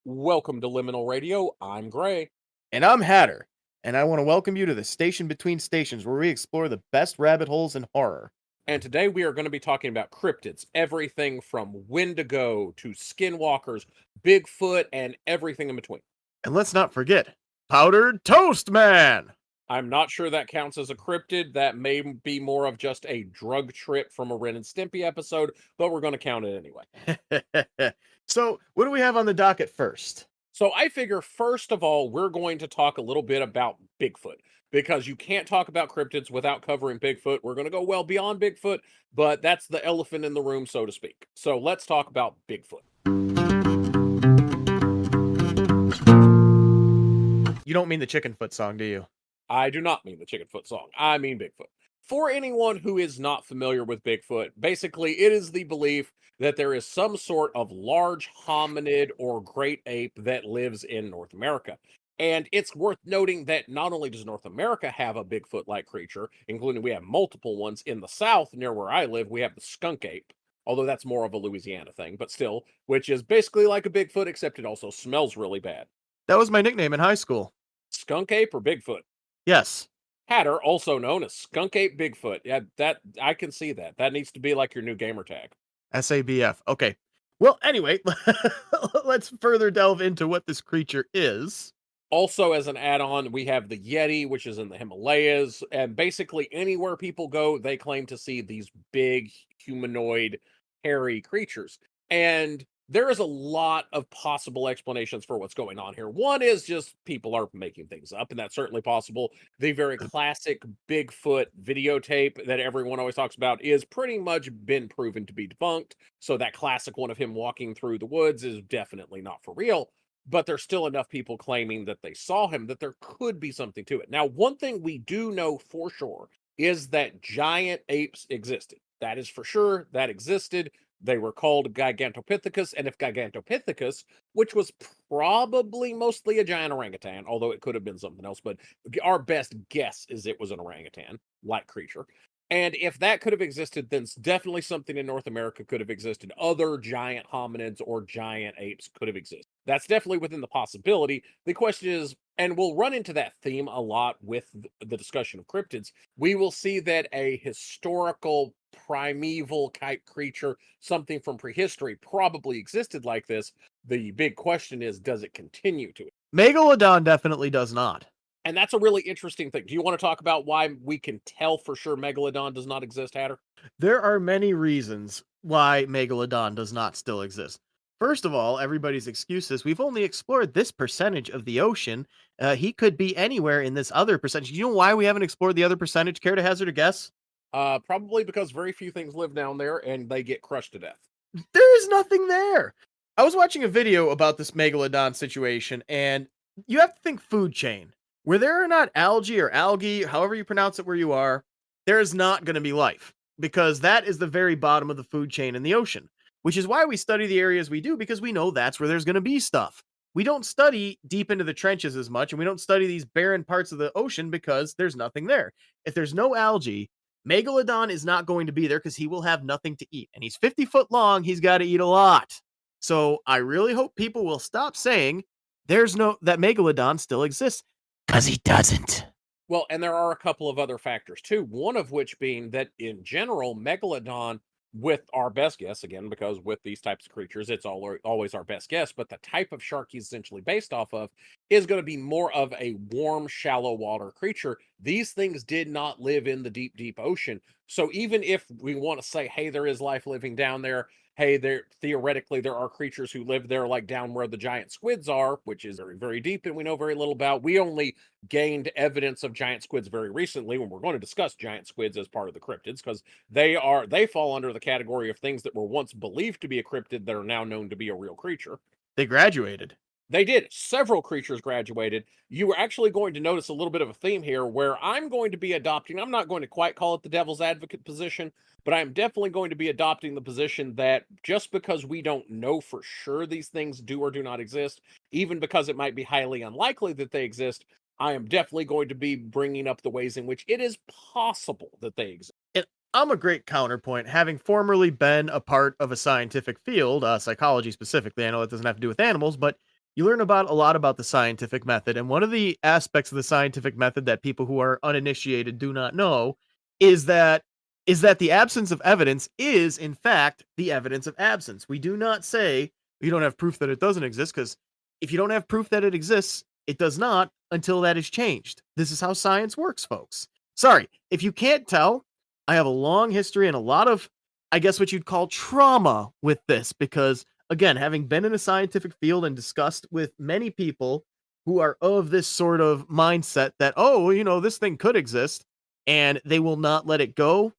Welcome to Liminal Radio. I'm Gray. And I'm Hatter, and I want to welcome you to the Station Between Stations, where we explore the best rabbit holes in horror. And today we are going to be talking about cryptids, everything from Wendigo to skinwalkers, Bigfoot, and everything in between. And let's not forget, Powdered Toast Man! I'm not sure that counts as a cryptid. That may be more of just a drug trip from a Ren and Stimpy episode, but we're going to count it anyway. So, what do we have on the docket first? So I figure, first of all, we're going to talk a little bit about Bigfoot, because you can't talk about cryptids without covering Bigfoot. We're going to go well beyond Bigfoot, but that's the elephant in the room, so to speak. So let's talk about Bigfoot. You don't mean the Chickenfoot song, do you? I do not mean the Chickenfoot song. I mean Bigfoot. For anyone who is not familiar with Bigfoot, basically it is the belief that there is some sort of large hominid or great ape that lives in North America. And it's worth noting that not only does North America have a Bigfoot-like creature, including we have multiple ones in the South near where I live, we have the skunk ape, although that's more of a Louisiana thing, but still, which is basically like a Bigfoot, except it also smells really bad. That was my nickname in high school. Skunk ape or Bigfoot? Yes. Hatter, also known as Skunk Ape Bigfoot. Yeah, that I can see that. That needs to be like your new gamer tag. SABF. Okay. Well, anyway, let's further delve into what this creature is. Also, as an add-on, we have the Yeti, which is in the Himalayas, and basically anywhere people go, they claim to see these big humanoid hairy creatures. And there is a lot of possible explanations for what's going on here. One is just people are making things up, and that's certainly possible. The very classic Bigfoot videotape that everyone always talks about is pretty much been proven to be debunked. So that classic one of him walking through the woods is definitely not for real. But there's still enough people claiming that they saw him that there could be something to it. Now, one thing we do know for sure is that giant apes existed. That is for sure. That existed. They were called Gigantopithecus, and if Gigantopithecus, which was probably mostly a giant orangutan, although it could have been something else, but our best guess is it was an orangutan-like creature. And if that could have existed, then definitely something in North America could have existed. Other giant hominids or giant apes could have existed. That's definitely within the possibility. The question is, and we'll run into that theme a lot with the discussion of cryptids, we will see that a historical primeval type creature, something from prehistory, probably existed like this. The big question is, does it continue to? Megalodon definitely does not. And that's a really interesting thing. Do you want to talk about why we can tell for sure Megalodon does not exist, Hatter? There are many reasons why Megalodon does not still exist. First of all, everybody's excuse is we've only explored this percentage of the ocean. He could be anywhere in this other percentage. You know why we haven't explored the other percentage? Care to hazard a guess? Probably because very few things live down there and they get crushed to death. There is nothing there. I was watching a video about this Megalodon situation, and you have to think food chain. Where there are not algae, however you pronounce it where you are, there is not going to be life because that is the very bottom of the food chain in the ocean, which is why we study the areas we do because we know that's where there's going to be stuff. We don't study deep into the trenches as much, and we don't study these barren parts of the ocean because there's nothing there. If there's no algae, Megalodon is not going to be there because he will have nothing to eat. And he's 50 foot long. He's got to eat a lot. So I really hope people will stop saying that Megalodon still exists because he doesn't. Well, and there are a couple of other factors too. One of which being that in general, Megalodon, with our best guess, again, because with these types of creatures, it's always our best guess, but the type of shark he's essentially based off of is going to be more of a warm, shallow water creature. These things did not live in the deep, deep ocean. So even if we want to say, hey, there is life living down there, hey, theoretically there are creatures who live there, like down where the giant squids are, which is very, very deep and we know very little about. We only gained evidence of giant squids very recently when we're going to discuss giant squids as part of the cryptids, because they fall under the category of things that were once believed to be a cryptid that are now known to be a real creature. They graduated. They did. Several creatures graduated. You were actually going to notice a little bit of a theme here where I'm going to be adopting, I'm not going to quite call it the devil's advocate position, but I'm definitely going to be adopting the position that just because we don't know for sure these things do or do not exist, even because it might be highly unlikely that they exist, I am definitely going to be bringing up the ways in which it is possible that they exist. And I'm a great counterpoint, having formerly been a part of a scientific field, psychology specifically. I know that doesn't have to do with animals, but You learn about a lot about the scientific method, and one of the aspects of the scientific method that people who are uninitiated do not know is that the absence of evidence is in fact the evidence of absence. We do not say you don't have proof that it doesn't exist, because if you don't have proof that it exists, it does not until that is changed. This is how science works, folks. Sorry, if you can't tell, I have a long history and a lot of, I guess, what you'd call trauma with this, because again, having been in a scientific field and discussed with many people who are of this sort of mindset that, oh, this thing could exist and they will not let it go.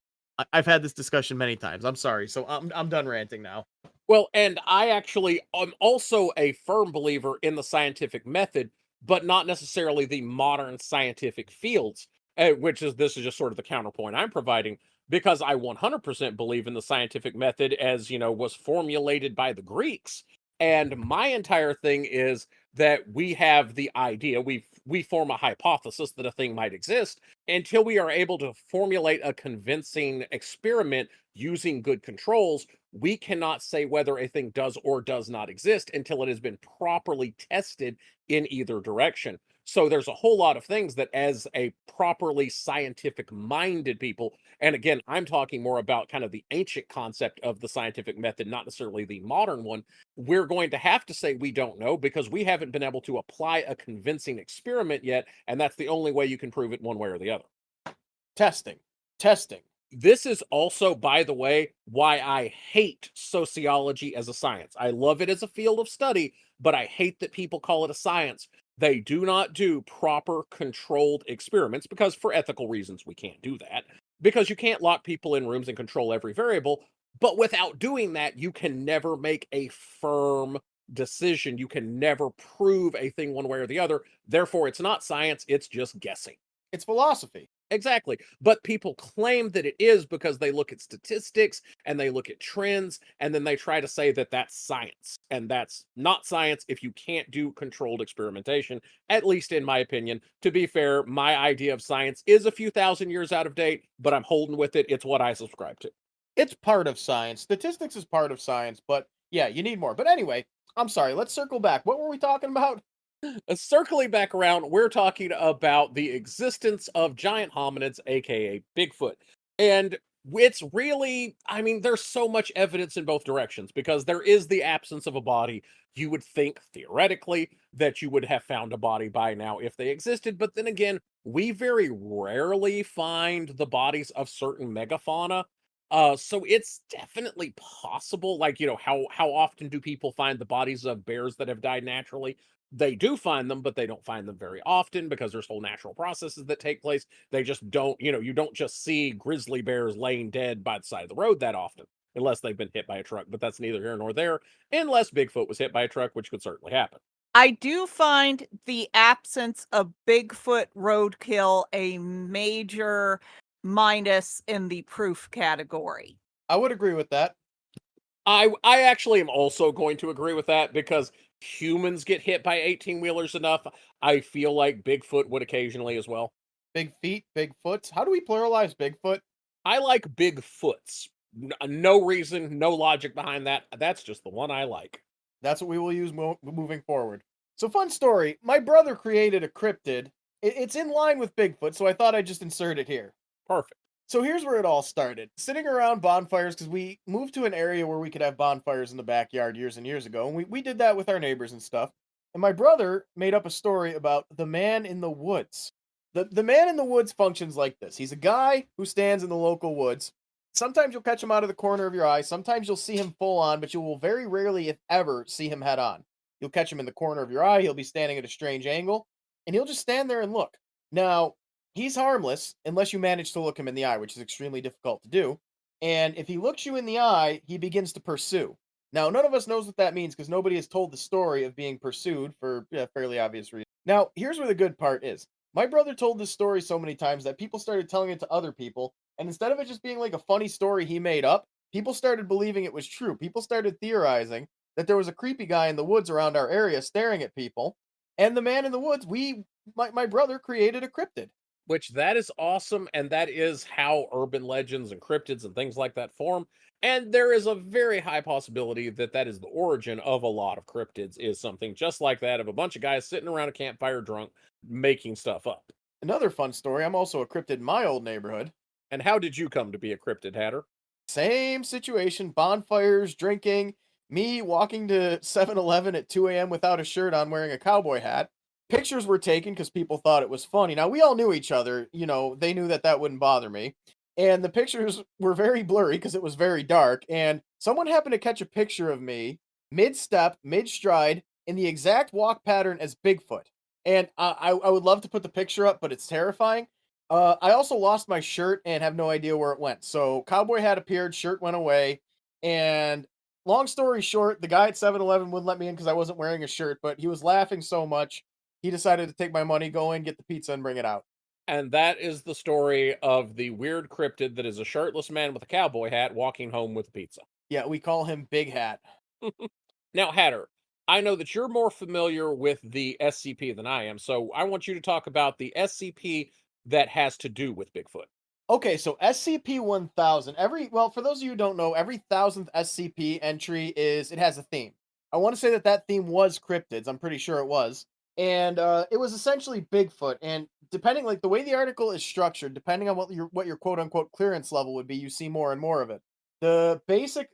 I've had this discussion many times. I'm sorry. So I'm done ranting now. Well, and I actually am also a firm believer in the scientific method, but not necessarily the modern scientific fields, which is this is just sort of the counterpoint I'm providing because I 100% believe in the scientific method as, was formulated by the Greeks. And my entire thing is that we have the idea, we form a hypothesis that a thing might exist until we are able to formulate a convincing experiment using good controls. We cannot say whether a thing does or does not exist until it has been properly tested in either direction. So there's a whole lot of things that, as a properly scientific minded people, and again, I'm talking more about kind of the ancient concept of the scientific method, not necessarily the modern one, we're going to have to say we don't know because we haven't been able to apply a convincing experiment yet. And that's the only way you can prove it one way or the other. Testing. Testing. This is also, by the way, why I hate sociology as a science. I love it as a field of study, but I hate that people call it a science. They do not do proper controlled experiments because, for ethical reasons, we can't do that. Because you can't lock people in rooms and control every variable. But without doing that, you can never make a firm decision. You can never prove a thing one way or the other. Therefore, it's not science, it's just guessing. It's philosophy. Exactly. But people claim that it is because they look at statistics and they look at trends and then they try to say that that's science. And that's not science if you can't do controlled experimentation, at least in my opinion. To be fair, my idea of science is a few thousand years out of date, but I'm holding with it. It's what I subscribe to. It's part of science. Statistics is part of science, but yeah, you need more. But anyway, I'm sorry. Let's circle back. What were we talking about? Circling back around, we're talking about the existence of giant hominids, aka Bigfoot. And it's really, I mean, there's so much evidence in both directions because there is the absence of a body. You would think theoretically that you would have found a body by now if they existed, but then again, we very rarely find the bodies of certain megafauna. So it's definitely possible. Like, how often do people find the bodies of bears that have died naturally? They do find them, but they don't find them very often because there's whole natural processes that take place. They just don't, you don't just see grizzly bears laying dead by the side of the road that often, unless they've been hit by a truck. But that's neither here nor there, unless Bigfoot was hit by a truck, which could certainly happen. I do find the absence of Bigfoot roadkill a major minus in the proof category. I would agree with that. I actually am also going to agree with that because humans get hit by 18 wheelers enough. I feel like Bigfoot would occasionally as well. Big feet, big foots. How do we pluralize Bigfoot? I like Bigfoots. No reason, no logic behind that. That's just the one I like. That's what we will use moving forward. So, fun story. My brother created a cryptid. It's in line with Bigfoot, so I thought I'd just insert it here. Perfect. So here's where it all started. Sitting around bonfires, because we moved to an area where we could have bonfires in the backyard years and years ago, and we did that with our neighbors and stuff. And my brother made up a story about the man in the woods. The man in the woods functions like this. He's a guy who stands in the local woods. Sometimes you'll catch him out of the corner of your eye. Sometimes you'll see him full on, but you will very rarely, if ever, see him head on. You'll catch him in the corner of your eye. He'll be standing at a strange angle, and he'll just stand there and look. Now, he's harmless unless you manage to look him in the eye, which is extremely difficult to do. And if he looks you in the eye, he begins to pursue. Now, none of us knows what that means because nobody has told the story of being pursued for fairly obvious reasons. Now, here's where the good part is. My brother told this story so many times that people started telling it to other people. And instead of it just being like a funny story he made up, people started believing it was true. People started theorizing that there was a creepy guy in the woods around our area staring at people. And the man in the woods, my brother created a cryptid. Which that is awesome, and that is how urban legends and cryptids and things like that form. And there is a very high possibility that that is the origin of a lot of cryptids, is something just like that, of a bunch of guys sitting around a campfire drunk making stuff up. Another fun story, I'm also a cryptid in my old neighborhood. And how did you come to be a cryptid, Hatter? Same situation, bonfires, drinking, me walking to 7-Eleven at 2 a.m. without a shirt on wearing a cowboy hat. Pictures were taken because people thought it was funny. Now, we all knew each other, they knew that that wouldn't bother me. And the pictures were very blurry because it was very dark. And someone happened to catch a picture of me mid step, mid stride, in the exact walk pattern as Bigfoot. And I would love to put the picture up, but it's terrifying. I also lost my shirt and have no idea where it went. So cowboy hat appeared, shirt went away, and long story short, the guy at 7-Eleven wouldn't let me in because I wasn't wearing a shirt, but he was laughing so much, he decided to take my money, go in, get the pizza, and bring it out. And that is the story of the weird cryptid that is a shirtless man with a cowboy hat walking home with a pizza. Yeah, we call him Big Hat. Now, Hatter, I know that you're more familiar with the SCP than I am, so I want you to talk about the SCP that has to do with Bigfoot. Okay, so SCP-1000, for those of you who don't know, every 1000th SCP entry it has a theme. I want to say that that theme was cryptids. I'm pretty sure it was. And it was essentially Bigfoot. And depending, like the way the article is structured, depending on what your quote unquote clearance level would be, you see more and more of it. The basic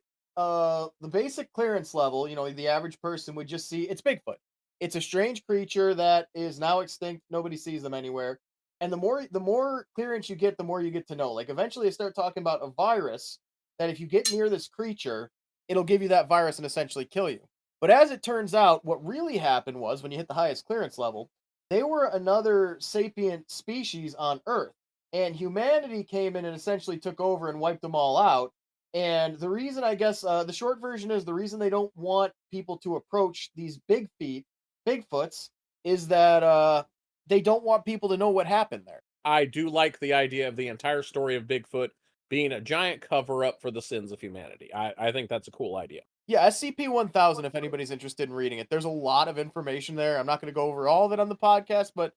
clearance level, the average person would just see it's Bigfoot. It's a strange creature that is now extinct. Nobody sees them anywhere, and the more clearance you get, the more you get to know. Like eventually, I start talking about a virus that if you get near this creature, it'll give you that virus and essentially kill you. But as it turns out, what really happened was when you hit the highest clearance level, they were another sapient species on Earth, and humanity came in and essentially took over and wiped them all out. And the reason, I guess, the short version is the reason they don't want people to approach these Bigfoots, is that they don't want people to know what happened there. I do like the idea of the entire story of Bigfoot being a giant cover up for the sins of humanity. I think that's a cool idea. Yeah, SCP-1000, if anybody's interested in reading it, there's a lot of information there. I'm not going to go over all of it on the podcast, but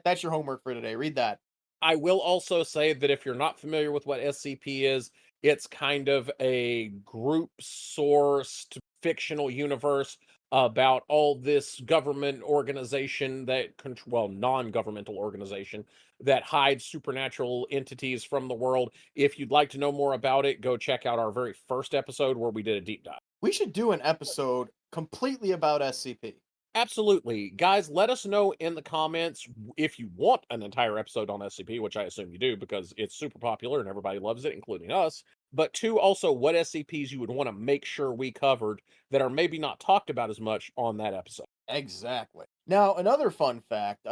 that's your homework for today. Read that. I will also say that if you're not familiar with what SCP is, it's kind of a group sourced fictional universe about all this government organization that non-governmental organization that hides supernatural entities from the world. If you'd like to know more about it, go check out our very first episode where we did a deep dive. We should do an episode completely about SCP. Absolutely. Guys, let us know in the comments if you want an entire episode on SCP, which I assume you do because it's super popular and everybody loves it, including us. But two, also what SCPs you would want to make sure we covered that are maybe not talked about as much on that episode. Exactly. Now, another fun fact,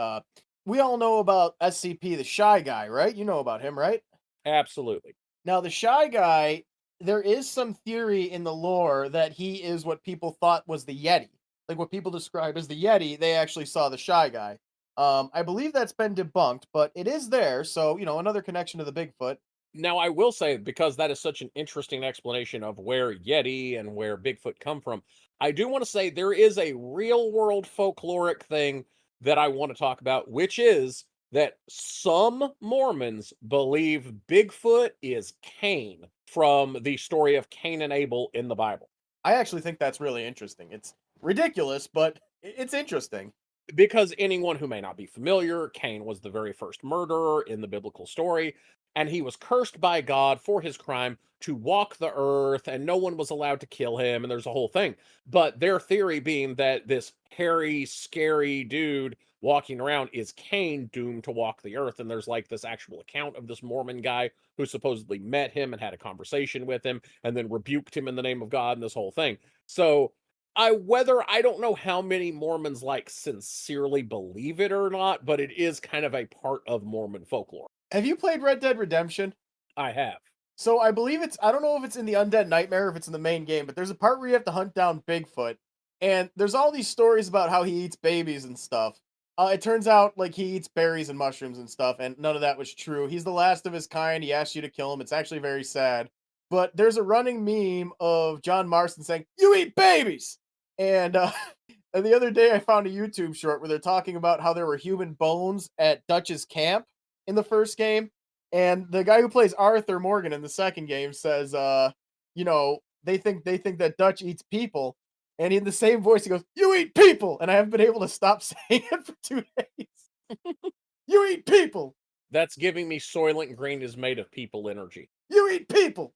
we all know about SCP, the Shy Guy, right? You know about him, right? Absolutely. Now, the Shy Guy, there is some theory in the lore that he is what people thought was the Yeti. Like what people describe as the Yeti, they actually saw the Shy Guy. I believe that's been debunked, but it is there. So, another connection to the Bigfoot. Now, I will say, because that is such an interesting explanation of where Yeti and where Bigfoot come from, I do want to say there is a real world folkloric thing that I want to talk about, which is that some Mormons believe Bigfoot is Cain from the story of Cain and Abel in the Bible. I actually think that's really interesting. It's ridiculous, but it's interesting. Because anyone who may not be familiar, Cain was the very first murderer in the biblical story, and he was cursed by God for his crime to walk the earth, and no one was allowed to kill him, and there's a whole thing. But their theory being that this hairy, scary dude walking around is Cain doomed to walk the earth, and there's like this actual account of this Mormon guy who supposedly met him and had a conversation with him, and then rebuked him in the name of God, and this whole thing. So I don't know how many Mormons like sincerely believe it or not, but it is kind of a part of Mormon folklore. Have you played Red Dead Redemption? I have. So I believe I don't know if it's in the Undead Nightmare or if it's in the main game, but there's a part where you have to hunt down Bigfoot. And there's all these stories about how he eats babies and stuff. It turns out like he eats berries and mushrooms and stuff, and none of that was true. He's the last of his kind. He asked you to kill him. It's actually very sad. But there's a running meme of John Marston saying, "You eat babies!" And and the other day I found a YouTube short where they're talking about how there were human bones at Dutch's camp in the first game. And the guy who plays Arthur Morgan in the second game says, they think that Dutch eats people, and in the same voice he goes, "You eat people," and I haven't been able to stop saying it for 2 days. You eat people. That's giving me Soylent Green is made of people energy. You eat people.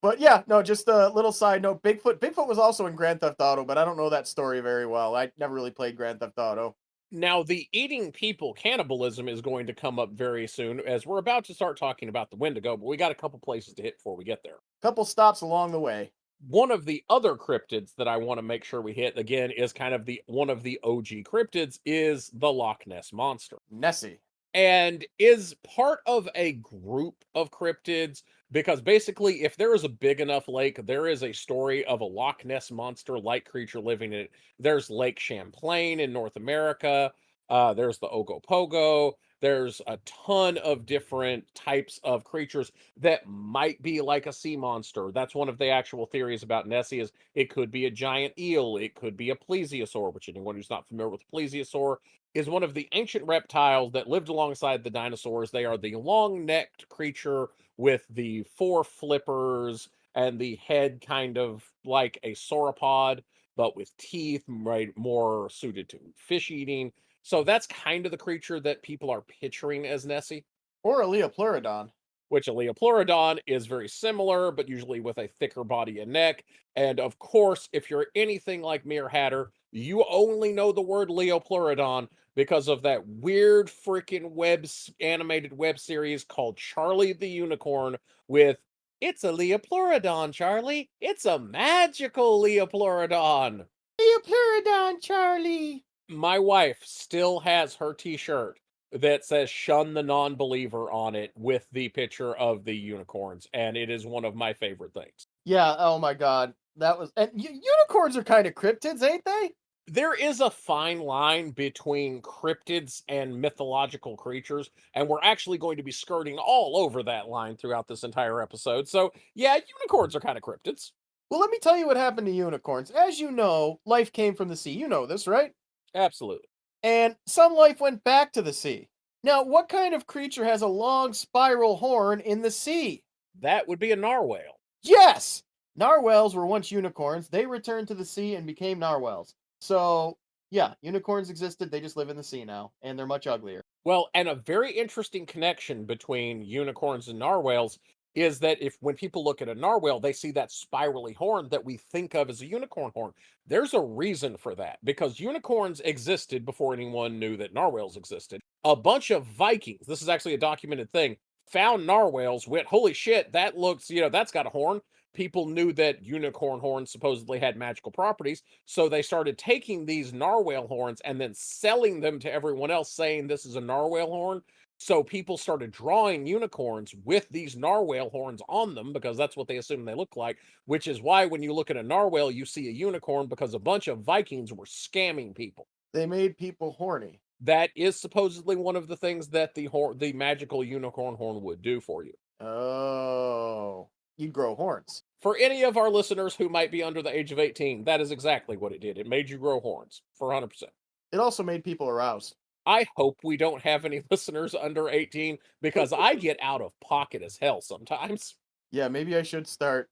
But yeah, no, just a little side note. Bigfoot was also in Grand Theft Auto, but I don't know that story very well. I never really played Grand Theft Auto. Now, the eating people cannibalism is going to come up very soon as we're about to start talking about the Wendigo, but we got a couple places to hit before we get there. Couple stops along the way. One of the other cryptids that I want to make sure we hit again is kind of the one of the OG cryptids is the Loch Ness monster. Nessie. And is part of a group of cryptids because basically if there is a big enough lake, there is a story of a Loch Ness monster like creature living in it. There's Lake Champlain in North America, there's the Ogopogo, there's a ton of different types of creatures that might be like a sea monster. That's one of the actual theories about Nessie is it could be a giant eel, it could be a plesiosaur, which anyone who's not familiar with plesiosaur is one of the ancient reptiles that lived alongside the dinosaurs. They are the long-necked creature with the four flippers and the head kind of like a sauropod, but with teeth, right, more suited to fish eating. So that's kind of the creature that people are picturing as Nessie, Or a Leopleurodon. which a Leopleurodon is very similar, but usually with a thicker body and neck. And of course, if you're anything like Mere Hatter, you only know the word Leopleurodon because of that weird freaking animated web series called Charlie the Unicorn with it's a Leopleurodon, Charlie. It's a magical Leopleurodon. Leopleurodon, Charlie. My wife still has her t-shirt that says shun the non-believer on it with the picture of the unicorns, and it is one of my favorite things. Yeah, oh my god. That was and unicorns are kind of cryptids, ain't they? There is a fine line between cryptids and mythological creatures, and we're actually going to be skirting all over that line throughout this entire episode. So, yeah, unicorns are kind of cryptids. Well, let me tell you what happened to unicorns. As you know, life came from the sea. You know this, right? Absolutely. And some life went back to the sea. Now, what kind of creature has a long spiral horn in the sea? That would be a narwhal. Yes! Narwhals were once unicorns. They returned to the sea and became narwhals. So, yeah, unicorns existed. They just live in the sea now, and they're much uglier. Well, and a very interesting connection between unicorns and narwhals is that if when people look at a narwhal, they see that spirally horn that we think of as a unicorn horn. There's a reason for that because unicorns existed before anyone knew that narwhals existed. A bunch of Vikings, this is actually a documented thing, found narwhals, went, holy shit, that looks, that's got a horn. People knew that unicorn horns supposedly had magical properties. So they started taking these narwhal horns and then selling them to everyone else, saying this is a narwhal horn. So people started drawing unicorns with these narwhal horns on them because that's what they assume they look like, which is why when you look at a narwhal, you see a unicorn because a bunch of Vikings were scamming people. They made people horny. That is supposedly one of the things that the magical unicorn horn would do for you. Oh, you grow horns. For any of our listeners who might be under the age of 18, that is exactly what it did. It made you grow horns for 100%. It also made people aroused. I hope we don't have any listeners under 18 because I get out of pocket as hell sometimes. Yeah, maybe I should start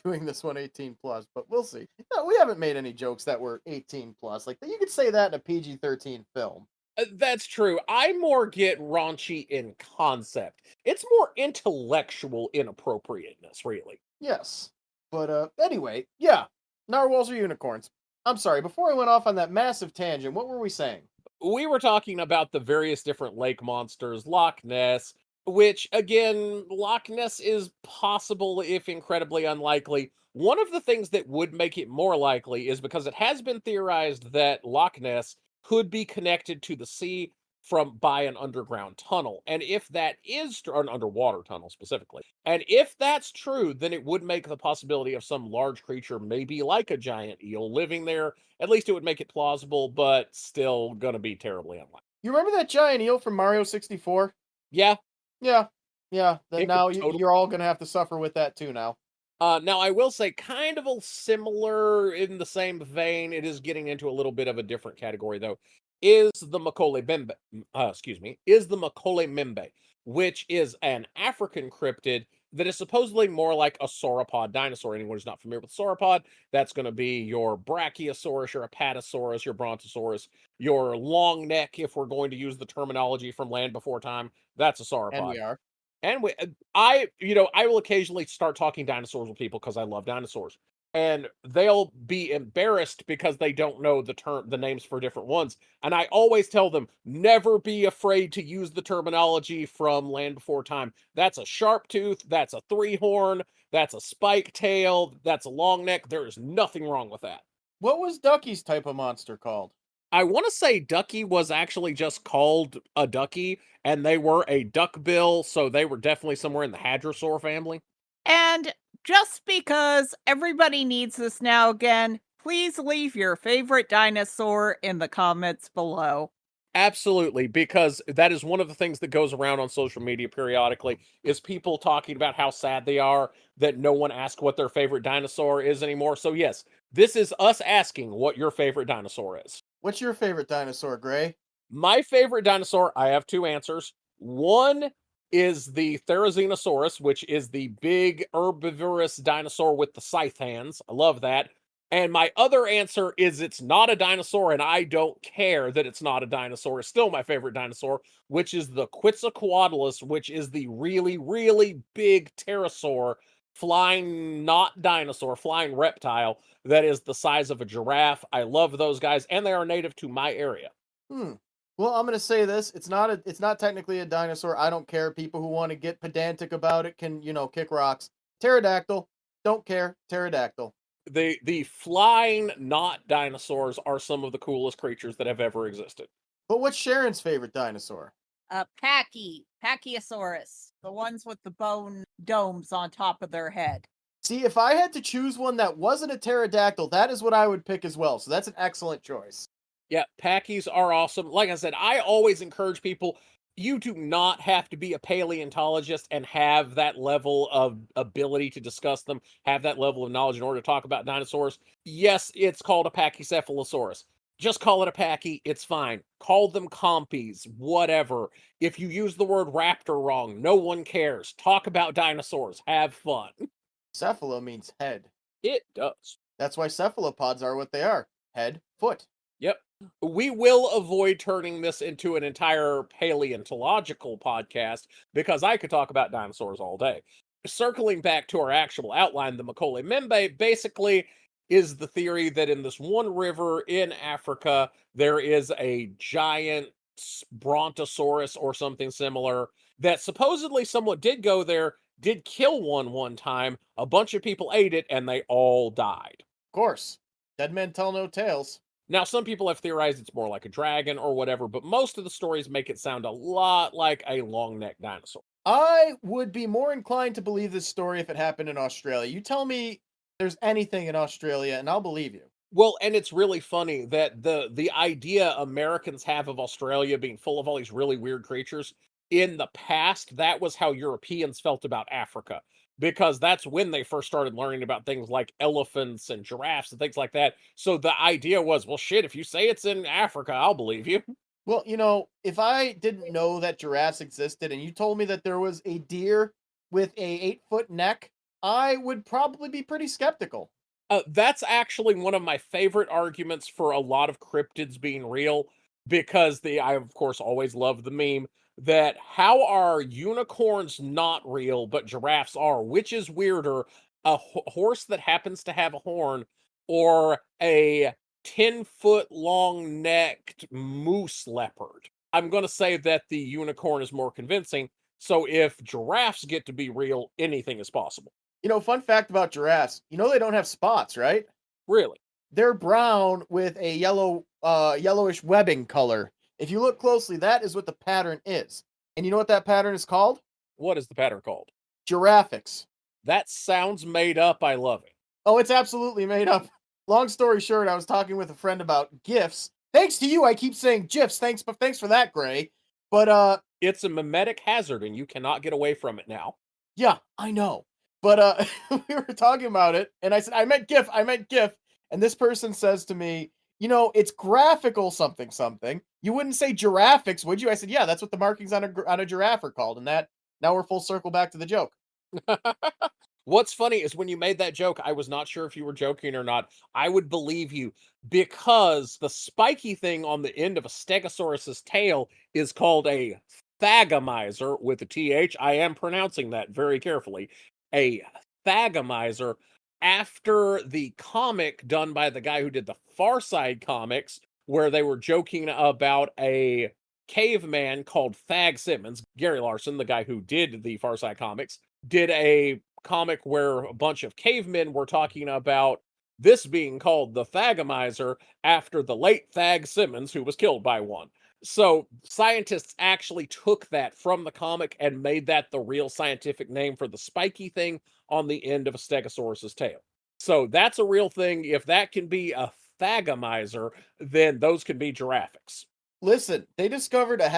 doing this one 18 plus, but we'll see. No, we haven't made any jokes that were 18 plus. Like you could say that in a PG-13 film. That's true. I more get raunchy in concept. It's more intellectual inappropriateness, really. Yes. But anyway, yeah. Narwhals are unicorns. I'm sorry, before I went off on that massive tangent, what were we saying? We were talking about the various different lake monsters, Loch Ness, which again, Loch Ness is possible if incredibly unlikely. One of the things that would make it more likely is because it has been theorized that Loch Ness could be connected to the sea by an underground tunnel. And if that is or an underwater tunnel specifically. And if that's true, then it would make the possibility of some large creature, maybe like a giant eel, living there. At least it would make it plausible, but still gonna be terribly unlikely. You remember that giant eel from Mario 64? Yeah. Yeah. Yeah. Then It now would totally. you're all gonna have to suffer with that too now. Now, I will say, kind of a similar in the same vein. It is getting into a little bit of a different category, though. Is the is the Makole Membe, which is an African cryptid that is supposedly more like a sauropod dinosaur. Anyone who's not familiar with sauropod, that's going to be your Brachiosaurus, your Apatosaurus, your Brontosaurus, your long neck, if we're going to use the terminology from Land Before Time, that's a And sauropod. we are. And I will occasionally start talking dinosaurs with people because I love dinosaurs. And they'll be embarrassed because they don't know the names for different ones. And I always tell them, never be afraid to use the terminology from Land Before Time. That's a sharp tooth, that's a three horn, that's a spike tail, that's a long neck. There is nothing wrong with that. What was Ducky's type of monster called? I want to say Ducky was actually just called a ducky, and they were a duckbill, so they were definitely somewhere in the hadrosaur family. And just because everybody needs this now again, please leave your favorite dinosaur in the comments below. Absolutely, because that is one of the things that goes around on social media periodically is people talking about how sad they are that no one asks what their favorite dinosaur is anymore. So yes, this is us asking what your favorite dinosaur is. What's your favorite dinosaur, Gray? My favorite dinosaur, I have two answers. One is the Therizinosaurus, which is the big herbivorous dinosaur with the scythe hands. I love that. And my other answer is it's not a dinosaur, and I don't care that it's not a dinosaur. It's still my favorite dinosaur, which is the Quetzalcoatlus, which is the really, really big pterosaur, flying, not dinosaur, flying reptile that is the size of a giraffe. I love those guys, and they are native to my area. Hmm. Well, I'm gonna say this. It's not technically a dinosaur. I don't care. People who want to get pedantic about it can, kick rocks. Pterodactyl. Don't care. Pterodactyl. The flying not dinosaurs are some of the coolest creatures that have ever existed. But what's Sharon's favorite dinosaur? Pachyosaurus, the ones with the bone domes on top of their head. See, if I had to choose one that wasn't a pterodactyl, that is what I would pick as well. So that's an excellent choice. Yeah, Packies are awesome. Like I said, I always encourage people, you do not have to be a paleontologist and have that level of ability to discuss them, have that level of knowledge in order to talk about dinosaurs. Yes, it's called a Pachycephalosaurus. Just call it a Pachy, it's fine. Call them compies, whatever. If you use the word raptor wrong, no one cares. Talk about dinosaurs, have fun. Cephala means head. It does. That's why cephalopods are what they are. Head, foot. Yep. We will avoid turning this into an entire paleontological podcast because I could talk about dinosaurs all day. Circling back to our actual outline, the Macaulay Membe basically is the theory that in this one river in Africa, there is a giant brontosaurus or something similar that supposedly someone did go there, did kill one time, a bunch of people ate it, and they all died. Of course. Dead men tell no tales. Now, some people have theorized it's more like a dragon or whatever, but most of the stories make it sound a lot like a long-necked dinosaur. I would be more inclined to believe this story if it happened in Australia. You tell me there's anything in Australia, and I'll believe you. Well, and it's really funny that the idea Americans have of Australia being full of all these really weird creatures, in the past, that was how Europeans felt about Africa. Because that's when they first started learning about things like elephants and giraffes and things like that. So the idea was, well, shit, if you say it's in Africa, I'll believe you. Well, if I didn't know that giraffes existed and you told me that there was a deer with a 8-foot neck, I would probably be pretty skeptical. That's actually one of my favorite arguments for a lot of cryptids being real, because I, of course, always love the meme that how are unicorns not real, but giraffes are? Which is weirder, a horse that happens to have a horn or a 10-foot long necked moose leopard? I'm going to say that the unicorn is more convincing. So if giraffes get to be real, anything is possible. Fun fact about giraffes, they don't have spots, right? Really. They're brown with a yellowish webbing color. If you look closely, that is what the pattern is. And you know what that pattern is called? What is the pattern called? Giraffics. That sounds made up. I love it. Oh, it's absolutely made up. Long story short, I was talking with a friend about GIFs. Thanks to you, I keep saying GIFs. Thanks for that, Gray. But it's a mimetic hazard, and you cannot get away from it now. Yeah, I know. But we were talking about it, and I said, I meant GIF. And this person says to me, it's graphical something something. You wouldn't say giraffics, would you? I said, yeah, that's what the markings on a giraffe are called. And now we're full circle back to the joke. What's funny is when you made that joke, I was not sure if you were joking or not. I would believe you because the spiky thing on the end of a stegosaurus's tail is called a thagomizer with a th. I am pronouncing that very carefully. A thagomizer after the comic done by the guy who did the Far Side comics, where they were joking about a caveman called Thag Simmons. Gary Larson, the guy who did the Far Side comics, did a comic where a bunch of cavemen were talking about this being called the Thagomizer after the late Thag Simmons, who was killed by one. So scientists actually took that from the comic and made that the real scientific name for the spiky thing on the end of a stegosaurus's tail. So that's a real thing. If that can be a Thagomizer, then those can be giraffics. Listen, they discovered a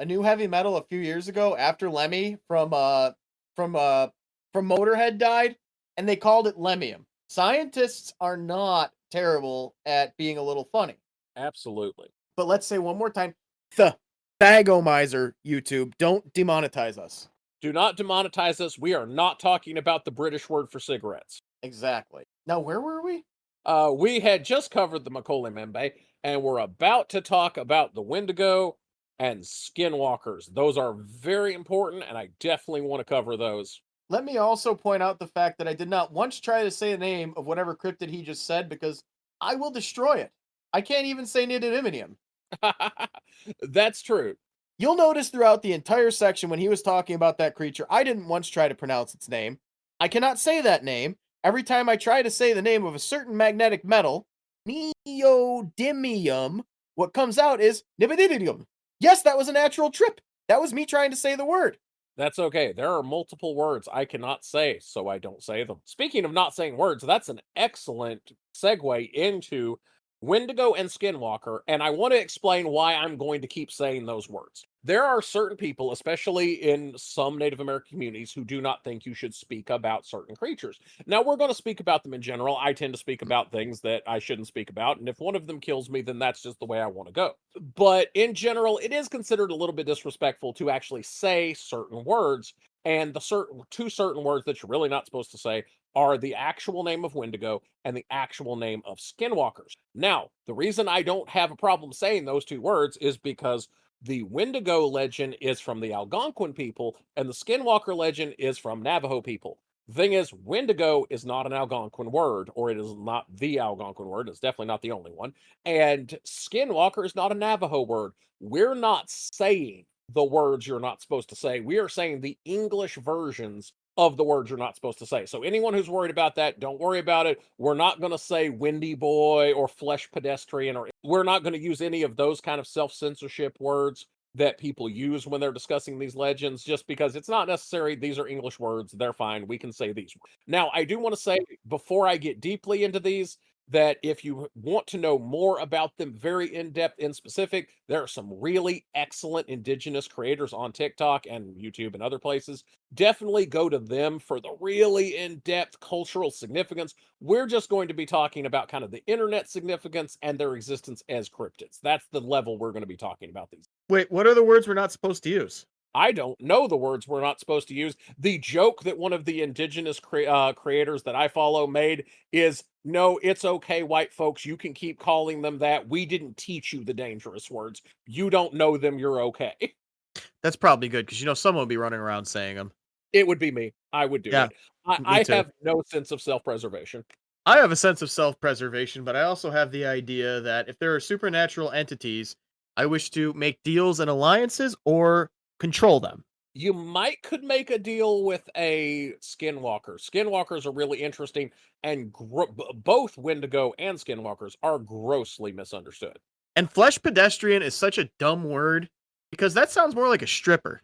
new heavy metal a few years ago after Lemmy from uh from Motorhead died, and they called it Lemium. Scientists are not terrible at being a little funny. Absolutely. But let's say one more time, the Thagomizer, YouTube, don't demonetize us. Do not demonetize us. We are not talking about the British word for cigarettes. Exactly. Now, where were we? We had just covered the Macaulay Membe, and we're about to talk about the Wendigo and Skinwalkers. Those are very important, and I definitely want to cover those. Let me also point out the fact that I did not once try to say the name of whatever cryptid he just said because I will destroy it. I can't even say Nididimidium. That's true. You'll notice throughout the entire section when he was talking about that creature, I didn't once try to pronounce its name. I cannot say that name. Every time I try to say the name of a certain magnetic metal, neodymium, what comes out is nibididium. Yes, that was a natural trip. That was me trying to say the word. That's okay. There are multiple words I cannot say, so I don't say them. Speaking of not saying words, that's an excellent segue into Wendigo and Skinwalker, and I want to explain why I'm going to keep saying those words. There are certain people, especially in some Native American communities, who do not think you should speak about certain creatures. Now, we're going to speak about them in general. I tend to speak about things that I shouldn't speak about, and if one of them kills me, then that's just the way I want to go. But in general, it is considered a little bit disrespectful to actually say certain words, and the certain words that you're really not supposed to say are the actual name of Wendigo and the actual name of Skinwalkers. Now, the reason I don't have a problem saying those two words is because the Wendigo legend is from the Algonquin people, and the Skinwalker legend is from Navajo people. The thing is, Wendigo is not an Algonquin word, or it is not the Algonquin word. It's definitely not the only one. And Skinwalker is not a Navajo word. We're not saying the words you're not supposed to say. We are saying the English versions of the words you're not supposed to say. So anyone who's worried about that, don't worry about it. We're not going to say windy boy or flesh pedestrian, or we're not going to use any of those kind of self-censorship words that people use when they're discussing these legends, just because it's not necessary. These are English words. They're fine. We can say these. Now, I do want to say before I get deeply into these, that if you want to know more about them very in-depth and specific, there are some really excellent indigenous creators on TikTok and YouTube and other places. Definitely go to them for the really in-depth cultural significance. We're just going to be talking about kind of the internet significance and their existence as cryptids. That's the level we're going to be talking about these. Wait, what are the words we're not supposed to use? I don't know the words we're not supposed to use. The joke that one of the indigenous creators that I follow made is, no, it's okay, white folks. You can keep calling them that. We didn't teach you the dangerous words. You don't know them. You're okay. That's probably good because someone will be running around saying them. It would be me. I would do Yeah, it. me I too. have no sense of self-preservation. I have a sense of self-preservation, but I also have the idea that if there are supernatural entities, I wish to make deals and alliances or control them. You might could make a deal with a skinwalker. Skinwalkers are really interesting, and both Wendigo and Skinwalkers are grossly misunderstood. And flesh pedestrian is such a dumb word because that sounds more like a stripper.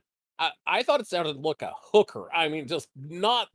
I thought it sounded like a hooker. I mean, just not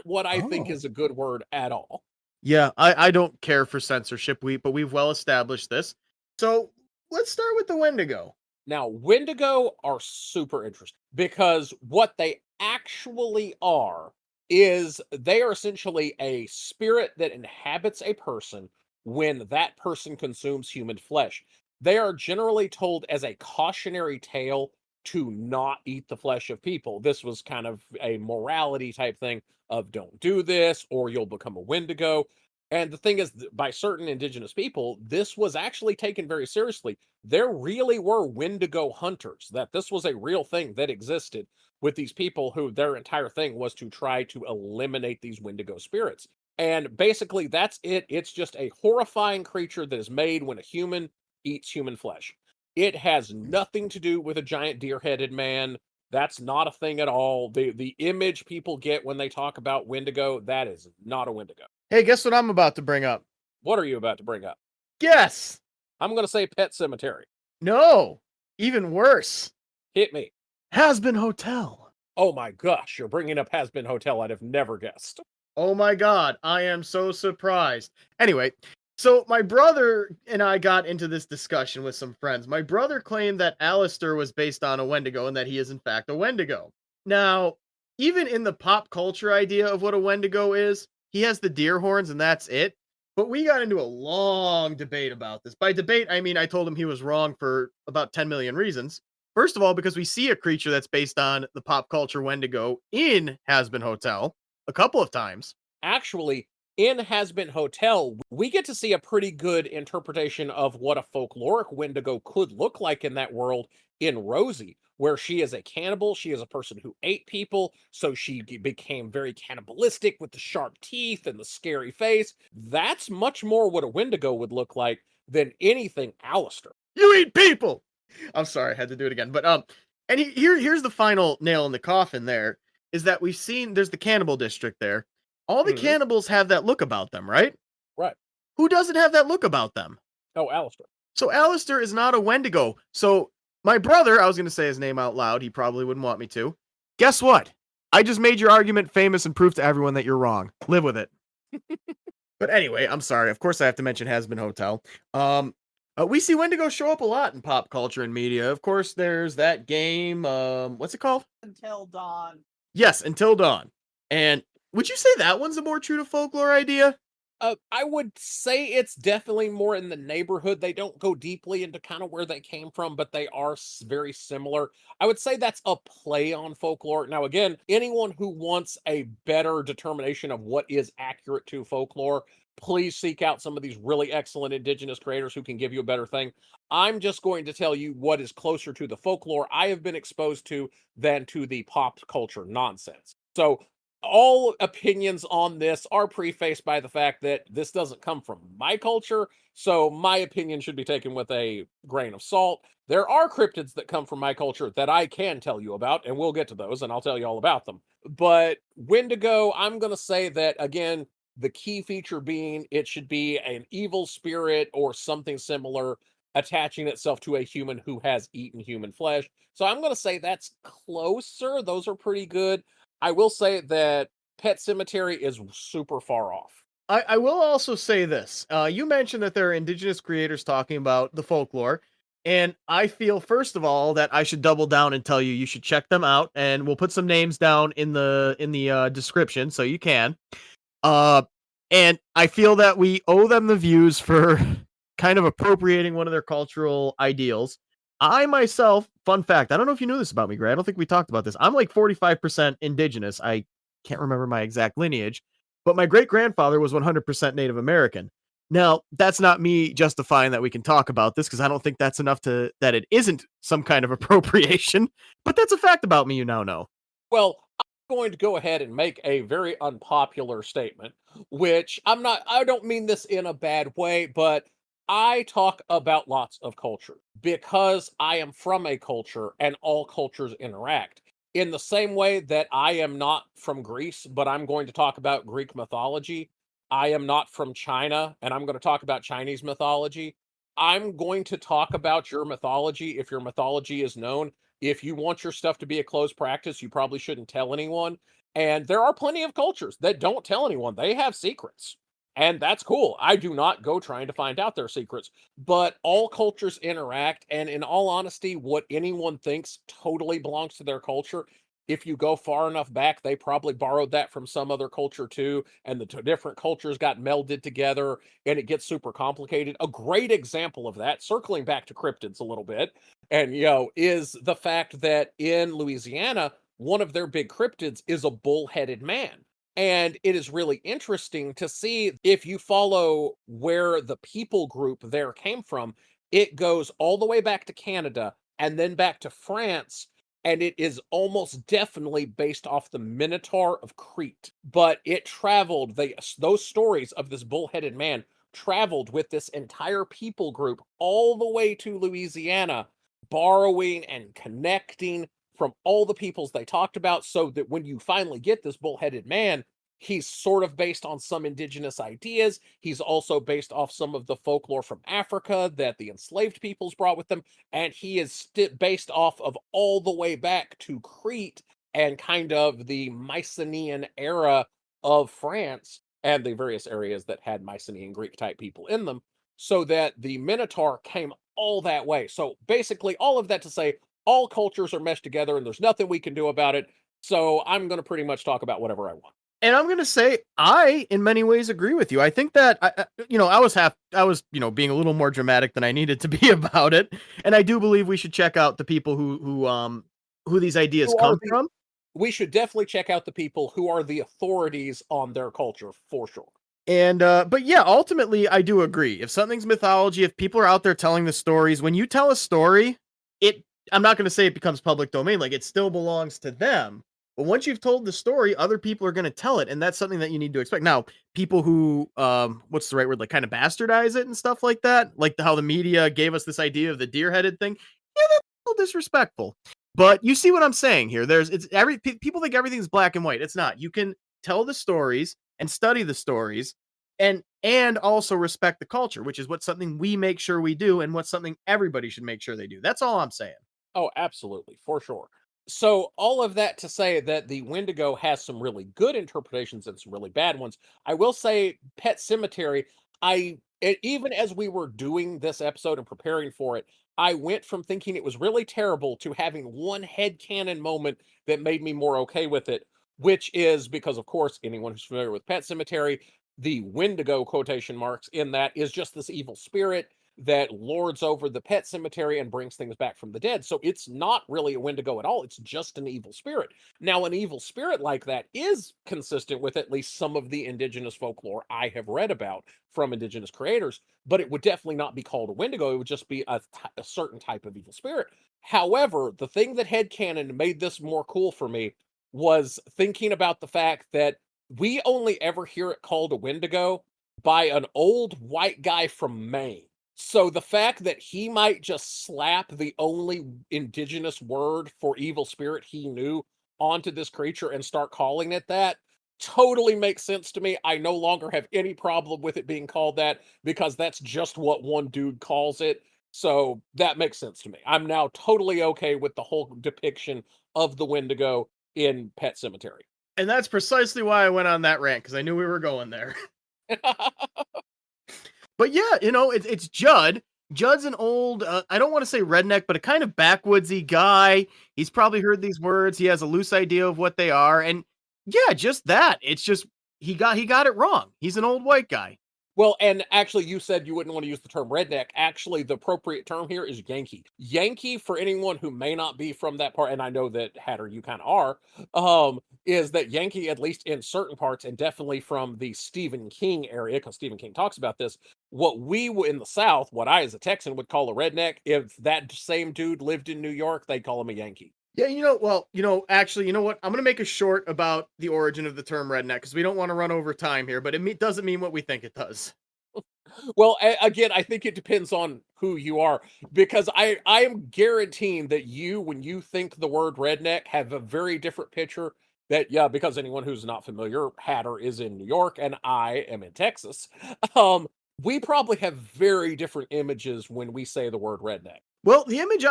what I think Oh. is a good word at all. Yeah, I don't care for censorship, but we've well established this. So let's start with the Wendigo. Now, Wendigo are super interesting because what they actually are is they are essentially a spirit that inhabits a person when that person consumes human flesh. They are generally told as a cautionary tale to not eat the flesh of people. This was kind of a morality type thing of don't do this or you'll become a Wendigo. And the thing is, by certain indigenous people, this was actually taken very seriously. There really were Wendigo hunters, that this was a real thing that existed with these people who their entire thing was to try to eliminate these Wendigo spirits. And basically, that's it. It's just a horrifying creature that is made when a human eats human flesh. It has nothing to do with a giant deer-headed man. That's not a thing at all. The image people get when they talk about Wendigo, that is not a Wendigo. Hey, guess what I'm about to bring up? What are you about to bring up? Guess. I'm going to say Pet Cemetery. No. Even worse. Hit me. Has Been Hotel. Oh my gosh, you're bringing up Has Been Hotel. I'd have never guessed. Oh my god, I am so surprised. Anyway, so my brother and I got into this discussion with some friends. My brother claimed that Alistair was based on a Wendigo and that he is in fact a Wendigo. Now, even in the pop culture idea of what a Wendigo is, he has the deer horns and that's it. But we got into a long debate about this. By debate, I mean I told him he was wrong for about 10 million reasons. First of all, because we see a creature that's based on the pop culture Wendigo in Has Been Hotel a couple of times. Actually, in Has Been Hotel, we get to see a pretty good interpretation of what a folkloric Wendigo could look like in that world in Rosie, where she is a cannibal. She is a person who ate people, so she became very cannibalistic with the sharp teeth and the scary face. That's much more what a Wendigo would look like than anything Alistair. You eat people. I'm sorry, I had to do it again. But and here's the final nail in the coffin. There is that we've seen. There's the cannibal district there. All the cannibals have that look about them, right? Right. Who doesn't have that look about them? Oh, Alistair. So Alistair is not a Wendigo. So my brother, I was going to say his name out loud. He probably wouldn't want me to. Guess what? I just made your argument famous and proved to everyone that you're wrong. Live with it. But anyway, I'm sorry. Of course, I have to mention Has Been Hotel. We see Wendigo show up a lot in pop culture and media. Of course, there's that game. What's it called? Until Dawn. Yes, Until Dawn. And would you say that one's a more true to folklore idea? I would say it's definitely more in the neighborhood. They don't go deeply into kind of where they came from, but they are very similar. I would say that's a play on folklore. Now, again, anyone who wants a better determination of what is accurate to folklore, please seek out some of these really excellent indigenous creators who can give you a better thing. I'm just going to tell you what is closer to the folklore I have been exposed to than to the pop culture nonsense. So all opinions on this are prefaced by the fact that this doesn't come from my culture, so my opinion should be taken with a grain of salt. There are cryptids that come from my culture that I can tell you about, and we'll get to those, and I'll tell you all about them. But Wendigo, I'm going to say that, again, the key feature being it should be an evil spirit or something similar attaching itself to a human who has eaten human flesh. So I'm going to say that's closer. Those are pretty good. I will say that Pet Cemetery is super far off. I will also say this. You mentioned that there are indigenous creators talking about the folklore, and I feel first of all that I should double down and tell you you should check them out, and we'll put some names down in the description so you can. Uh, and I feel that we owe them the views for kind of appropriating one of their cultural ideals. I myself, fun fact, I don't know if you knew this about me, Gray. I don't think we talked about this. I'm like 45% indigenous. I can't remember my exact lineage, but my great grandfather was 100% Native American. Now, that's not me justifying that we can talk about this because I don't think that's enough to that it isn't some kind of appropriation, but that's a fact about me you now know. Well, I'm going to go ahead and make a very unpopular statement, which I don't mean this in a bad way, but I talk about lots of culture because I am from a culture and all cultures interact. In the same way that I am not from Greece, but I'm going to talk about Greek mythology. I am not from China, and I'm going to talk about Chinese mythology. I'm going to talk about your mythology if your mythology is known. If you want your stuff to be a closed practice, you probably shouldn't tell anyone. And there are plenty of cultures that don't tell anyone. They have secrets. And that's cool. I do not go trying to find out their secrets, but all cultures interact. And in all honesty, what anyone thinks totally belongs to their culture if you go far enough back, they probably borrowed that from some other culture too, and the different cultures got melded together, and it gets super complicated. A great example of that, circling back to cryptids a little bit, and is the fact that in Louisiana, one of their big cryptids is a bull-headed man. And it is really interesting to see if you follow where the people group there came from. It goes all the way back to Canada and then back to France. And it is almost definitely based off the Minotaur of Crete. But it traveled, those stories of this bull-headed man traveled with this entire people group all the way to Louisiana, borrowing and connecting from all the peoples they talked about, so that when you finally get this bull-headed man, he's sort of based on some indigenous ideas. He's also based off some of the folklore from Africa that the enslaved peoples brought with them, and he is based off of all the way back to Crete and kind of the Mycenaean era of France and the various areas that had Mycenaean Greek type people in them, so that the Minotaur came all that way. So basically, all of that to say, all cultures are meshed together and there's nothing we can do about it. So I'm going to pretty much talk about whatever I want. And I'm going to say, I, in many ways, agree with you. I think that, I was, being a little more dramatic than I needed to be about it. And I do believe we should check out the people who these ideas come from. We should definitely check out the people who are the authorities on their culture, for sure. And, but yeah, ultimately, I do agree. If something's mythology, if people are out there telling the stories, when you tell a story, I'm not going to say it becomes public domain, like it still belongs to them. But once you've told the story, other people are going to tell it, and that's something that you need to expect. Now, people who, what's the right word, like kind of bastardize it and stuff like that, like how the media gave us this idea of the deer-headed thing, yeah, that's a little disrespectful. But you see what I'm saying here. People think everything's black and white. It's not. You can tell the stories and study the stories, and also respect the culture, which is what something we make sure we do, and what's something everybody should make sure they do. That's all I'm saying. Oh, absolutely, for sure. So all of that to say that the Wendigo has some really good interpretations and some really bad ones. I will say Pet Cemetery, even as we were doing this episode and preparing for it, I went from thinking it was really terrible to having one headcanon moment that made me more okay with it, which is because, of course, anyone who's familiar with Pet Cemetery, the Wendigo, quotation marks, in that is just this evil spirit that lords over the pet cemetery and brings things back from the dead. So it's not really a Wendigo at all. It's just an evil spirit. Now, an evil spirit like that is consistent with at least some of the indigenous folklore I have read about from indigenous creators, but it would definitely not be called a Wendigo. It would just be a certain type of evil spirit. However, the thing that headcanon made this more cool for me was thinking about the fact that we only ever hear it called a Wendigo by an old white guy from Maine. So the fact that he might just slap the only indigenous word for evil spirit he knew onto this creature and start calling it that totally makes sense to me. I no longer have any problem with it being called that because that's just what one dude calls it. So that makes sense to me. I'm now totally okay with the whole depiction of the Wendigo in Pet Cemetery. And that's precisely why I went on that rant, because I knew we were going there. But yeah, it's Judd. Judd's an old, I don't want to say redneck, but a kind of backwoodsy guy. He's probably heard these words. He has a loose idea of what they are. And yeah, just that. It's just, he got it wrong. He's an old white guy. Well, and actually, you said you wouldn't want to use the term redneck. Actually, the appropriate term here is Yankee. Yankee, for anyone who may not be from that part, and I know that Hatter, you kind of are, is that Yankee, at least in certain parts, and definitely from the Stephen King area, because Stephen King talks about this, what we in the South, what I as a Texan would call a redneck, if that same dude lived in New York, they'd call him a Yankee. Yeah, actually, you know what? I'm going to make a short about the origin of the term redneck because we don't want to run over time here, but it doesn't mean what we think it does. Well, again, I think it depends on who you are, because I am guaranteeing that when you think the word redneck, have a very different picture. Because anyone who's not familiar, Hatter is in New York and I am in Texas. We probably have very different images when we say the word redneck. Well, the image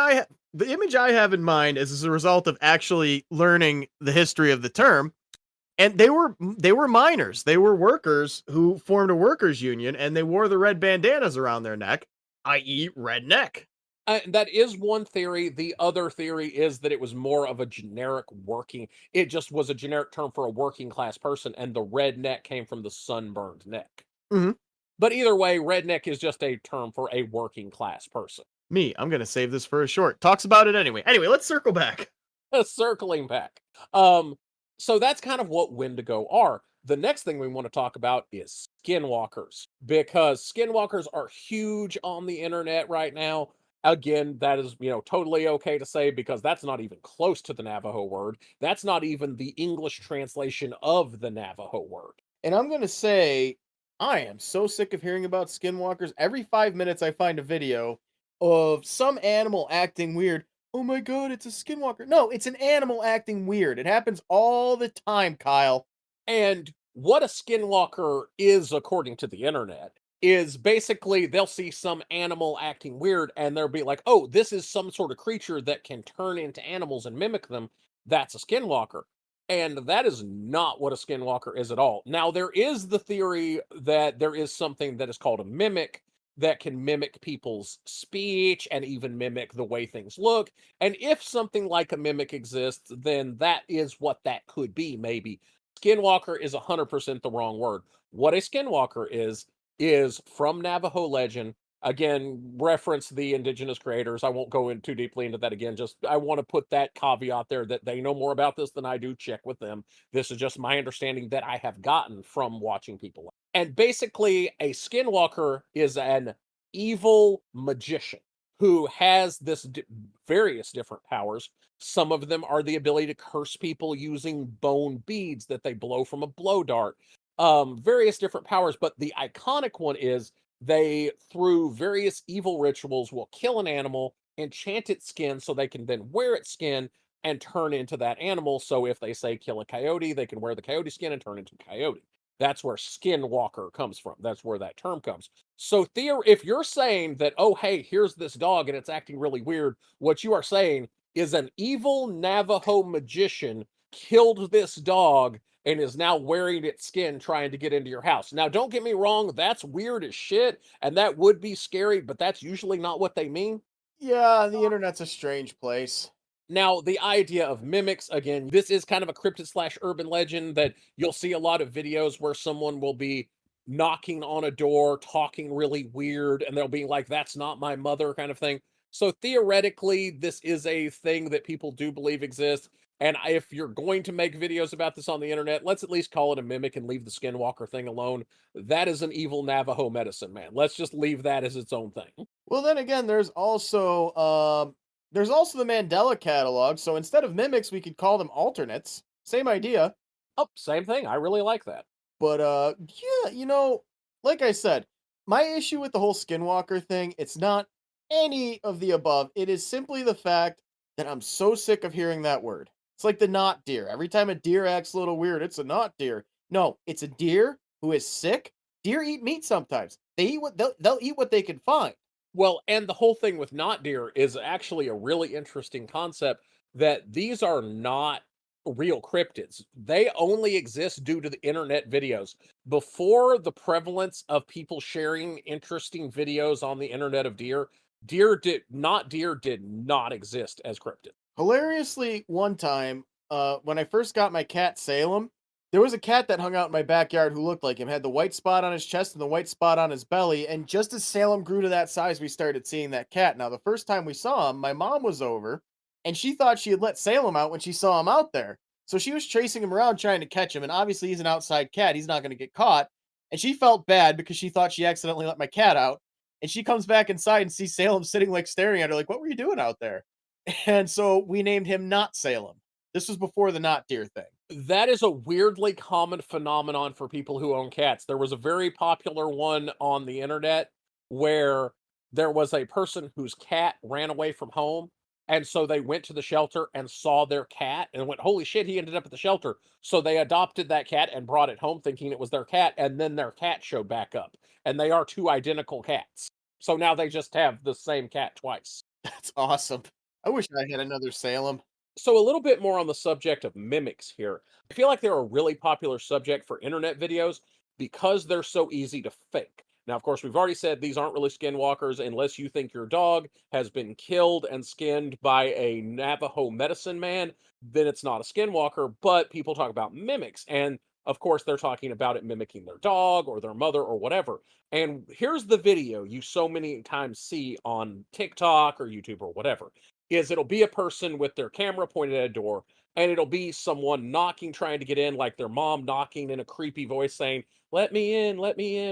I have in mind is as a result of actually learning the history of the term. And they were miners. They were workers who formed a workers union, and they wore the red bandanas around their neck, i.e. redneck. That is one theory. The other theory is that it was more of a generic working. It just was a generic term for a working class person, and the redneck came from the sunburned neck. Mhm. But either way, redneck is just a term for a working class person. Me, I'm gonna save this for a short. Talks about it anyway. Anyway, let's circle back. Circling back. So that's kind of what Wendigo are. The next thing we want to talk about is skinwalkers, because skinwalkers are huge on the internet right now. Again, that is, totally okay to say because that's not even close to the Navajo word. That's not even the English translation of the Navajo word. And I'm gonna say, I am so sick of hearing about skinwalkers. Every 5 minutes, I find a video of some animal acting weird. Oh my god, it's a skinwalker. No, it's an animal acting weird. It happens all the time, Kyle. And what a skinwalker is, according to the internet, is basically they'll see some animal acting weird and they'll be like, oh, this is some sort of creature that can turn into animals and mimic them. That's a skinwalker. And that is not what a skinwalker is at all. Now, there is the theory that there is something that is called a mimic that can mimic people's speech and even mimic the way things look. And if something like a mimic exists, then that is what that could be, maybe. Skinwalker is 100% the wrong word. What a skinwalker is from Navajo legend. Again, reference the indigenous creators. I won't go in too deeply into that again. Just I want to put that caveat there that they know more about this than I do. Check with them. This is just my understanding that I have gotten from watching people. And basically, a skinwalker is an evil magician who has this various different powers. Some of them are the ability to curse people using bone beads that they blow from a blow dart. Various different powers, but the iconic one is they, through various evil rituals, will kill an animal, enchant its skin so they can then wear its skin and turn into that animal. So if they say kill a coyote, they can wear the coyote skin and turn into a coyote. That's where skinwalker comes from. That's where that term comes. So if you're saying that, oh, hey, here's this dog and it's acting really weird, what you are saying is an evil Navajo magician killed this dog and is now wearing its skin trying to get into your house. Now, don't get me wrong, that's weird as shit, and that would be scary, but that's usually not what they mean. Yeah, the internet's a strange place. Now, the idea of mimics, again, this is kind of a cryptid slash urban legend that you'll see a lot of videos where someone will be knocking on a door, talking really weird, and they'll be like, that's not my mother, kind of thing. So theoretically, this is a thing that people do believe exists. And if you're going to make videos about this on the internet, let's at least call it a mimic and leave the skinwalker thing alone. That is an evil Navajo medicine, man. Let's just leave that as its own thing. Well, then again, there's also the Mandela catalog. So instead of mimics, we could call them alternates. Same idea. Oh, same thing. I really like that. But yeah, like I said, my issue with the whole skinwalker thing, it's not any of the above. It is simply the fact that I'm so sick of hearing that word. It's like the not deer. Every time a deer acts a little weird, it's a not deer. No, it's a deer who is sick. Deer eat meat sometimes. They'll eat what they can find. Well, and the whole thing with not deer is actually a really interesting concept that these are not real cryptids. They only exist due to the internet videos. Before the prevalence of people sharing interesting videos on the internet of deer did not exist as cryptids. Hilariously, one time, when I first got my cat Salem, there was a cat that hung out in my backyard who looked like him, had the white spot on his chest and the white spot on his belly. And just as Salem grew to that size, we started seeing that cat. Now, the first time we saw him, my mom was over and she thought she had let Salem out when she saw him out there. So she was chasing him around trying to catch him. And obviously, he's an outside cat. He's not going to get caught. And she felt bad because she thought she accidentally let my cat out. And she comes back inside and sees Salem sitting like staring at her, like, what were you doing out there? And so we named him Not Salem. This was before the not deer thing. That is a weirdly common phenomenon for people who own cats. There was a very popular one on the internet where there was a person whose cat ran away from home. And so they went to the shelter and saw their cat and went, holy shit, he ended up at the shelter. So they adopted that cat and brought it home thinking it was their cat. And then their cat showed back up. And they are two identical cats. So now they just have the same cat twice. That's awesome. I wish I had another Salem. So a little bit more on the subject of mimics here. I feel like they're a really popular subject for internet videos because they're so easy to fake. Now, of course, we've already said these aren't really skinwalkers unless you think your dog has been killed and skinned by a Navajo medicine man, then it's not a skinwalker. But people talk about mimics. And of course, they're talking about it mimicking their dog or their mother or whatever. And here's the video you so many times see on TikTok or YouTube or whatever is it'll be a person with their camera pointed at a door and it'll be someone knocking, trying to get in, like their mom knocking in a creepy voice saying, let me in,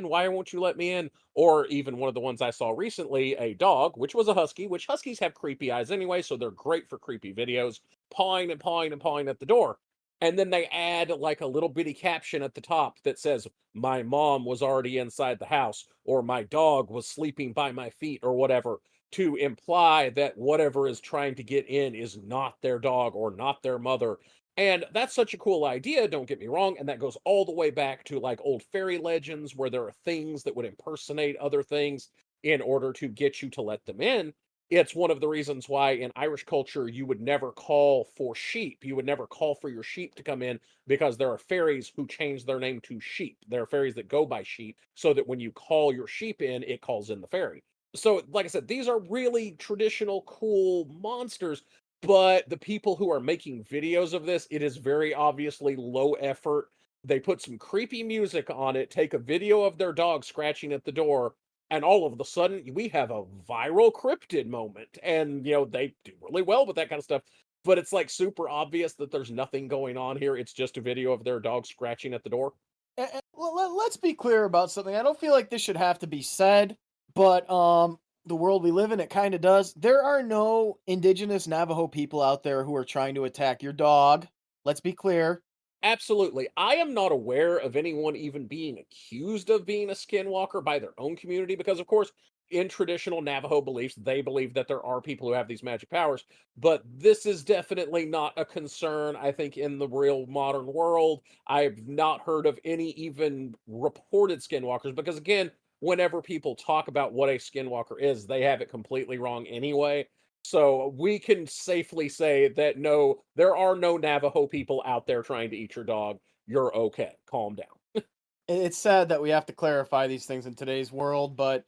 why won't you let me in? Or even one of the ones I saw recently, a dog, which was a husky, which huskies have creepy eyes anyway, so they're great for creepy videos, pawing and pawing and pawing at the door. And then they add like a little bitty caption at the top that says, my mom was already inside the house, or my dog was sleeping by my feet, or whatever, to imply that whatever is trying to get in is not their dog or not their mother. And that's such a cool idea, don't get me wrong. And that goes all the way back to like old fairy legends where there are things that would impersonate other things in order to get you to let them in. It's one of the reasons why in Irish culture you would never call for sheep. You would never call for your sheep to come in because there are fairies who change their name to sheep. There are fairies that go by sheep so that when you call your sheep in, it calls in the fairy. So, like I said, these are really traditional, cool monsters. But the people who are making videos of this, it is very obviously low effort. They put some creepy music on it, take a video of their dog scratching at the door, and all of a sudden we have a viral cryptid moment. And, they do really well with that kind of stuff. But it's like super obvious that there's nothing going on here. It's just a video of their dog scratching at the door. Let's be clear about something. I don't feel like this should have to be said, but the world we live in, it kind of does. There are no indigenous Navajo people out there who are trying to attack your dog. Let's be clear. Absolutely. I am not aware of anyone even being accused of being a skinwalker by their own community because, of course, in traditional Navajo beliefs, they believe that there are people who have these magic powers. But this is definitely not a concern, I think, in the real modern world. I've not heard of any even reported skinwalkers because, again, whenever people talk about what a skinwalker is, they have it completely wrong anyway. So we can safely say that no, there are no Navajo people out there trying to eat your dog. You're okay. Calm down. It's sad that we have to clarify these things in today's world, but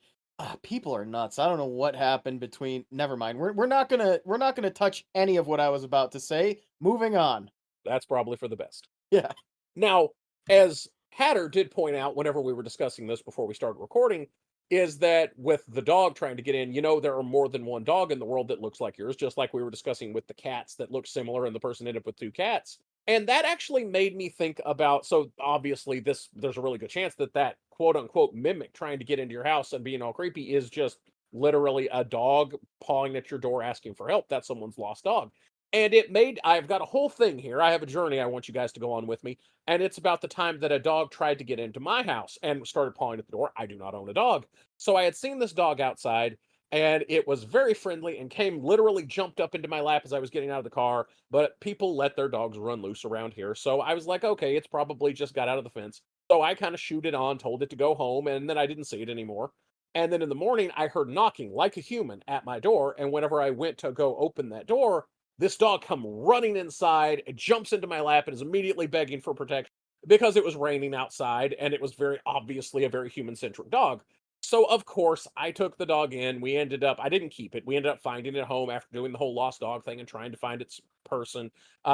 people are nuts. I don't know what happened between. Never mind. We're not gonna touch any of what I was about to say. Moving on. That's probably for the best. Yeah. Now, as Hatter did point out whenever we were discussing this before we started recording, is that with the dog trying to get in, there are more than one dog in the world that looks like yours, just like we were discussing with the cats that look similar and the person ended up with two cats. And that actually made me think about, so obviously there's a really good chance that quote unquote mimic trying to get into your house and being all creepy is just literally a dog pawing at your door asking for help. That's someone's lost dog. And I've got a whole thing here. I have a journey I want you guys to go on with me. And it's about the time that a dog tried to get into my house and started pawing at the door. I do not own a dog. So I had seen this dog outside and it was very friendly and literally jumped up into my lap as I was getting out of the car. But people let their dogs run loose around here. So I was like, okay, it's probably just got out of the fence. So I kind of shooed it on, told it to go home, and then I didn't see it anymore. And then in the morning, I heard knocking like a human at my door. And whenever I went to go open that door, this dog come running inside, it jumps into my lap, and is immediately begging for protection because it was raining outside and it was very obviously a very human-centric dog. So of course, I took the dog in. I didn't keep it. We ended up finding it at home after doing the whole lost dog thing and trying to find its person.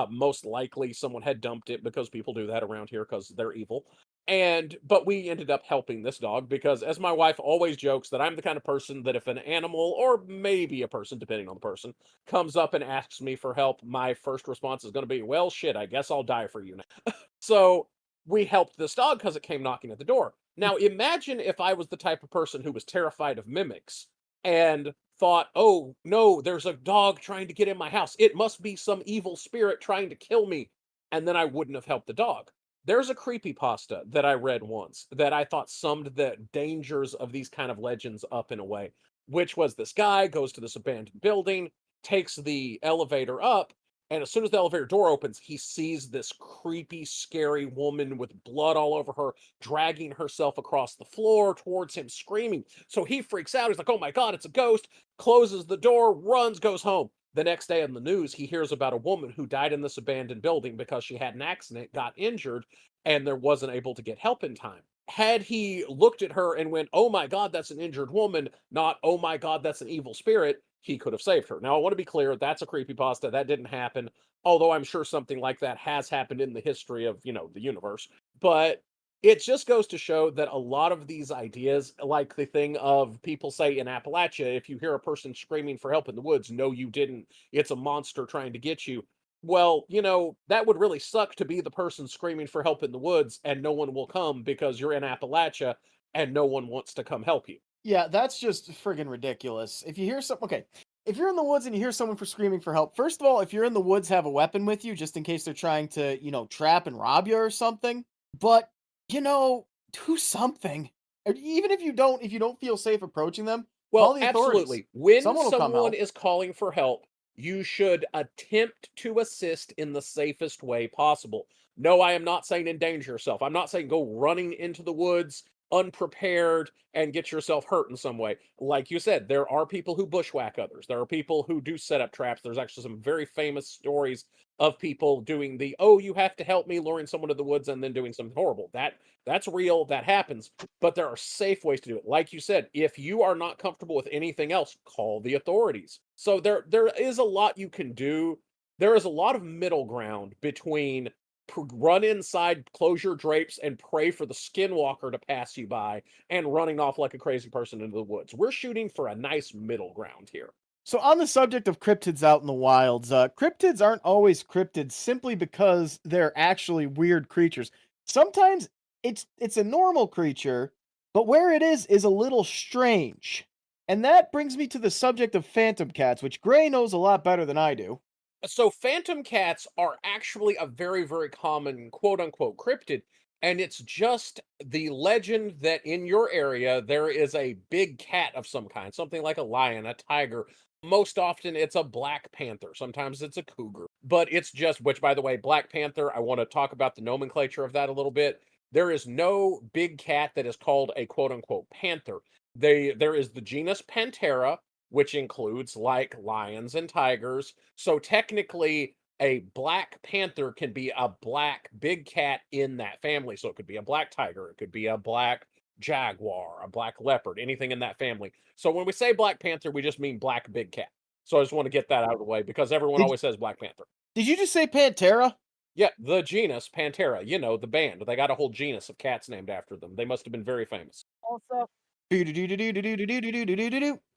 Most likely someone had dumped it because people do that around here because they're evil. But we ended up helping this dog because, as my wife always jokes, that I'm the kind of person that if an animal, or maybe a person, depending on the person, comes up and asks me for help, my first response is going to be, well, shit, I guess I'll die for you now. So we helped this dog because it came knocking at the door. Now, imagine if I was the type of person who was terrified of mimics and thought, oh, no, there's a dog trying to get in my house. It must be some evil spirit trying to kill me. And then I wouldn't have helped the dog. There's a creepypasta that I read once that I thought summed the dangers of these kind of legends up in a way, which was this guy goes to this abandoned building, takes the elevator up, and as soon as the elevator door opens, he sees this creepy, scary woman with blood all over her, dragging herself across the floor towards him, screaming. So he freaks out. He's like, oh my God, it's a ghost. Closes the door, runs, goes home. The next day on the news, he hears about a woman who died in this abandoned building because she had an accident, got injured, and there wasn't able to get help in time. had he looked at her and went, "Oh my God, that's an injured woman," not, "Oh my God, that's an evil spirit," he could have saved her. Now, I want to be clear, that's a creepypasta. That didn't happen, although I'm sure something like that has happened in the history of, the universe. But it just goes to show that a lot of these ideas, like the thing of people say in Appalachia, if you hear a person screaming for help in the woods, no, you didn't. It's a monster trying to get you. Well, that would really suck to be the person screaming for help in the woods and no one will come because you're in Appalachia and no one wants to come help you. Yeah, that's just friggin' ridiculous. If you hear something, okay, if you're in the woods and you hear someone for screaming for help, first of all, if you're in the woods, have a weapon with you just in case they're trying to, trap and rob you or something. But, do something. Even if you don't feel safe approaching them, call Well, the authorities. absolutely. When Someone will come someone help. is calling for help, you should attempt to assist in the safest way possible. No, I am not saying endanger yourself. I'm not saying go running into the woods unprepared and get yourself hurt in some way. Like you said, there are people who bushwhack others. There are people who do set up traps. There's actually some very famous stories of people doing the, "Oh, you have to help me," luring someone to the woods and then doing something horrible. That's real, that happens. But there are safe ways to do it. Like you said, if you are not comfortable with anything else, call the authorities. So there is a lot you can do. There is a lot of middle ground between run inside, close your drapes, and pray for the skinwalker to pass you by, and running off like a crazy person into the woods. We're shooting for a nice middle ground here. So on the subject of cryptids out in the wilds, cryptids aren't always cryptids simply because they're actually weird creatures. Sometimes it's a normal creature, but where it is a little strange. And that brings me to the subject of phantom cats, which Gray knows a lot better than I do. So phantom cats are actually a very, very common quote unquote cryptid. And it's just the legend that in your area there is a big cat of some kind, something like a lion, a tiger. Most often it's a black panther. Sometimes it's a cougar. But it's just, which by the way, Black Panther, I want to talk about the nomenclature of that a little bit. There is no big cat that is called a quote unquote panther. There is the genus Panthera, which includes like lions and tigers. So technically, a black panther can be a black big cat in that family. So it could be a black tiger, it could be a black jaguar, a black leopard, anything in that family. So when we say black panther, we just mean black big cat. So I just want to get that out of the way because everyone Did always says black panther. did you just say Pantera? Yeah, the genus Panthera, the band. They got a whole genus of cats named after them. They must have been very famous. Also,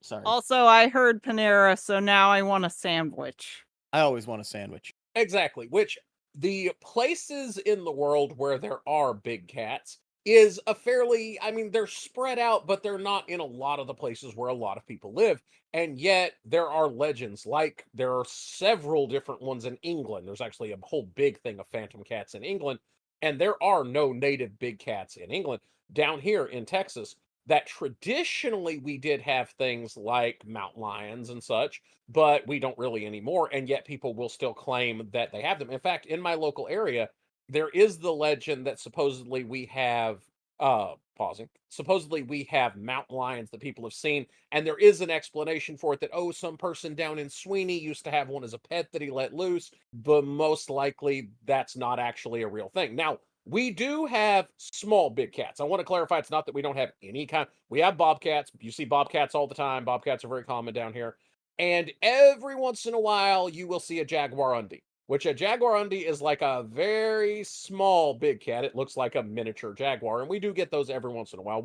Sorry. also, I heard Panera, so now I want a sandwich. I always want a sandwich. Exactly, which the places in the world where there are big cats is a fairly, I mean, they're spread out, but they're not in a lot of the places where a lot of people live. And yet there are legends, like there are several different ones in England. There's actually a whole big thing of phantom cats in England, and there are no native big cats in England. Down here in Texas, that traditionally we did have things like mountain lions and such, but we don't really anymore. And yet people will still claim that they have them. In fact, in my local area, there is the legend that supposedly we have supposedly we have mountain lions that people have seen, and there is an explanation for it that, oh, some person down in Sweeney used to have one as a pet that he let loose, but most likely that's not actually a real thing. Now, we do have small big cats. I want to clarify, it's not that we don't have any kind. We have bobcats. You see bobcats all the time. Bobcats are very common down here. And every once in a while, you will see a jaguarundi, which a jaguarundi is like a very small big cat. It looks like a miniature jaguar. And we do get those every once in a while.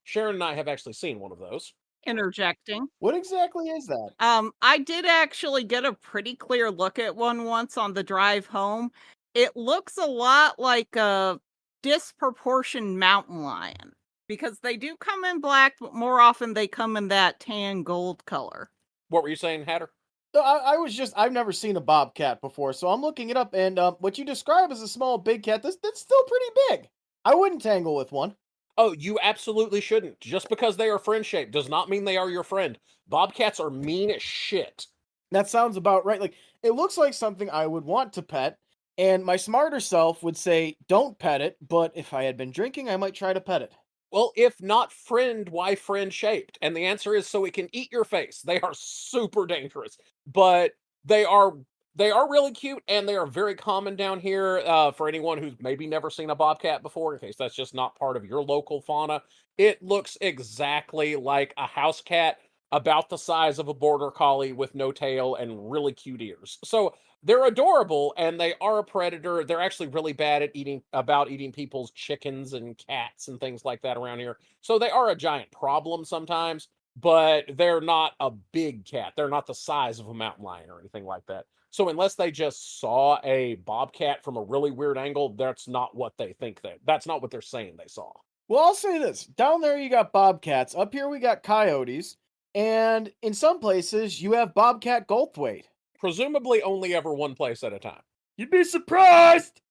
Sharon and I have actually seen one of those. Interjecting. What exactly is that? I did actually get a pretty clear look at one once on the drive home. It looks a lot like a disproportioned mountain lion because they do come in black, but more often they come in that tan gold color. What were you saying, Hatter? So I've never seen a bobcat before, so I'm looking it up, and what you describe as a small big cat, that's still pretty big. I wouldn't tangle with one. Oh, you absolutely shouldn't. Just because they are friend shaped does not mean they are your friend. Bobcats are mean as shit. That sounds about right. Like, it looks like something I would want to pet, and my smarter self would say, don't pet it, but if I had been drinking, I might try to pet it. Well, if not friend, why friend shaped? And the answer is so it can eat your face. They are super dangerous, but they are They are really cute, and they are very common down here. For anyone who's maybe never seen a bobcat before, in case that's just not part of your local fauna, it looks exactly like a house cat, about the size of a border collie with no tail and really cute ears. So they're adorable, and they are a predator. They're actually really bad at eating people's chickens and cats and things like that around here. So they are a giant problem sometimes, but they're not a big cat. They're not the size of a mountain lion or anything like that. So unless they just saw a bobcat from a really weird angle, that's not what they think that's not what they're saying they saw. Well, I'll say this. Down there you got bobcats. Up here we got coyotes. And in some places you have bobcat Goldthwait. Presumably only ever one place at a time. You'd be surprised.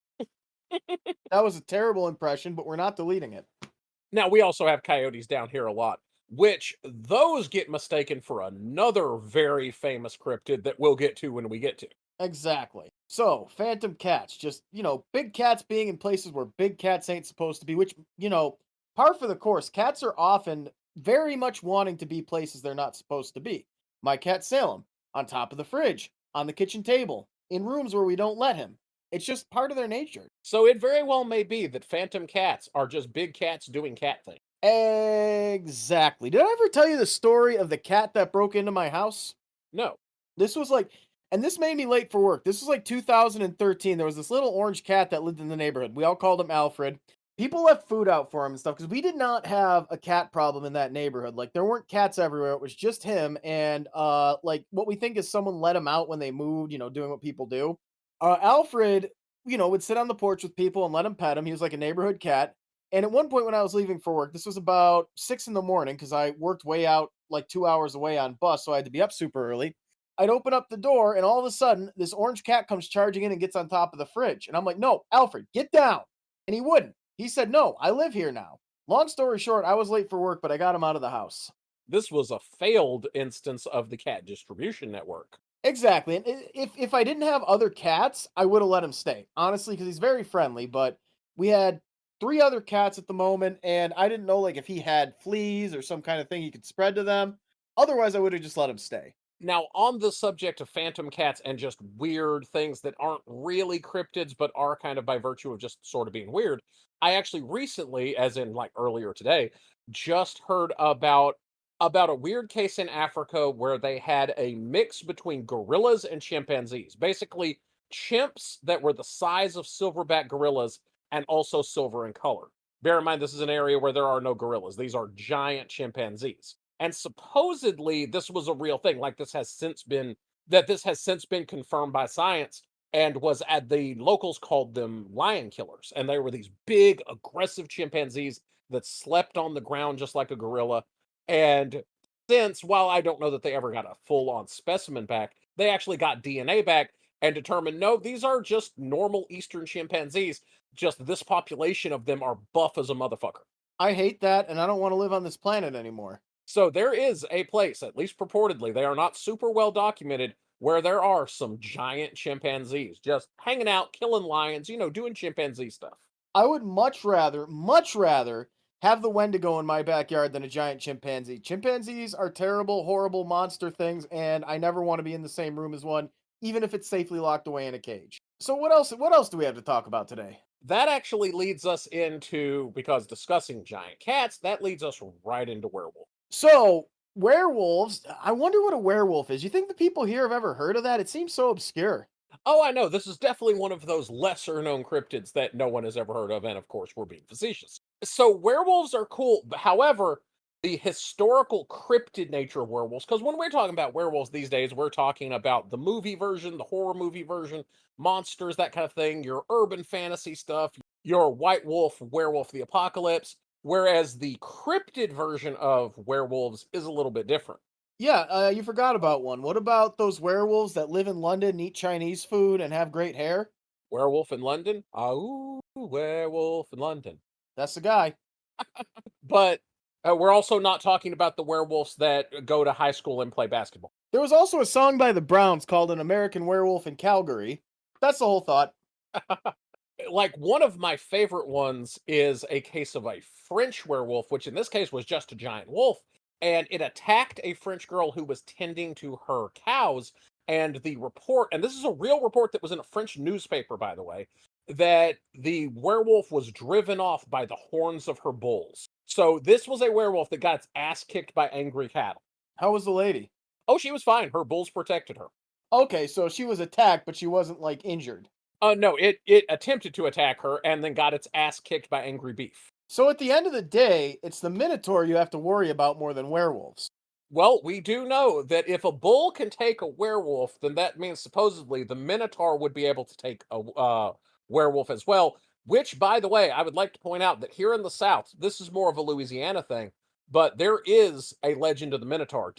That was a terrible impression, but we're not deleting it. Now we also have coyotes down here a lot, which those get mistaken for another very famous cryptid that we'll get to when we get to. Exactly. So, phantom cats, just, big cats being in places where big cats ain't supposed to be, which, par for the course, cats are often very much wanting to be places they're not supposed to be. My cat Salem, on top of the fridge, on the kitchen table, in rooms where we don't let him. It's just part of their nature. So it very well may be that phantom cats are just big cats doing cat things. Exactly. Did I ever tell you the story of the cat that broke into my house? No. This was like, and this made me late for work. This was like 2013. There was this little orange cat that lived in the neighborhood. We all called him Alfred. People left food out for him and stuff because we did not have a cat problem in that neighborhood. Like there weren't cats everywhere. It was just him. And like what we think is someone let him out when they moved, doing what people do. Alfred, would sit on the porch with people and let him pet him. He was like a neighborhood cat. And at one point when I was leaving for work, this was about 6 in the morning because I worked way out like 2 hours away on bus, so I had to be up super early. I'd open up the door, and all of a sudden, this orange cat comes charging in and gets on top of the fridge. And I'm like, no, Alfred, get down. And he wouldn't. He said, no, I live here now. Long story short, I was late for work, but I got him out of the house. This was a failed instance of the cat distribution network. Exactly. And if I didn't have other cats, I would have let him stay, honestly, because he's very friendly. But we had 3 other cats at the moment, and I didn't know like if he had fleas or some kind of thing he could spread to them. Otherwise, I would have just let him stay. Now, on the subject of phantom cats and just weird things that aren't really cryptids, but are kind of by virtue of just sort of being weird, I actually recently, as in like earlier today, just heard about a weird case in Africa where they had a mix between gorillas and chimpanzees. Basically, chimps that were the size of silverback gorillas and also silver in color. Bear in mind, this is an area where there are no gorillas. These are giant chimpanzees. And supposedly this was a real thing. Like this has since been confirmed by science and was at the locals called them lion killers. And they were these big, aggressive chimpanzees that slept on the ground just like a gorilla. And since, while I don't know that they ever got a full on specimen back, they actually got DNA back and determined no, these are just normal Eastern chimpanzees. Just this population of them are buff as a motherfucker. I hate that, and I don't want to live on this planet anymore. So there is a place, at least purportedly, they are not super well documented, where there are some giant chimpanzees just hanging out, killing lions, doing chimpanzee stuff. I would much rather have the Wendigo in my backyard than a giant chimpanzee. Chimpanzees are terrible, horrible monster things, and I never want to be in the same room as one, even if it's safely locked away in a cage. So what else? What else do we have to talk about today? That actually leads us into, because discussing giant cats, that leads us right into werewolf. So werewolves. I wonder what a werewolf is. You think the people here have ever heard of that? It seems so obscure. Oh, I know. This is definitely one of those lesser known cryptids that no one has ever heard of. And of course, we're being facetious. So, werewolves are cool. However, the historical cryptid nature of werewolves, because when we're talking about werewolves these days, we're talking about the movie version, the horror movie version, monsters, that kind of thing, your urban fantasy stuff, your White Wolf, Werewolf the Apocalypse. Whereas the cryptid version of werewolves is a little bit different. Yeah, you forgot about one. What about those werewolves that live in London, and eat Chinese food, and have great hair? Werewolf in London? Ah, werewolf in London. That's the guy. But we're also not talking about the werewolves that go to high school and play basketball. There was also a song by the Browns called An American Werewolf in Calgary. That's the whole thought. Like, one of my favorite ones is a case of a French werewolf, which in this case was just a giant wolf, and it attacked a French girl who was tending to her cows and the report, and this is a real report that was in a French newspaper, by the way, that the werewolf was driven off by the horns of her bulls. So this was a werewolf that got its ass kicked by angry cattle. How was the lady? Oh, she was fine. Her bulls protected her. Okay, so she was attacked, but she wasn't like injured. No, it attempted to attack her and then got its ass kicked by angry beef. So at the end of the day, it's the Minotaur you have to worry about more than werewolves. Well, we do know that if a bull can take a werewolf, then that means supposedly the Minotaur would be able to take a werewolf as well. Which, by the way, I would like to point out that here in the South, this is more of a Louisiana thing, but there is a legend of the Minotaur.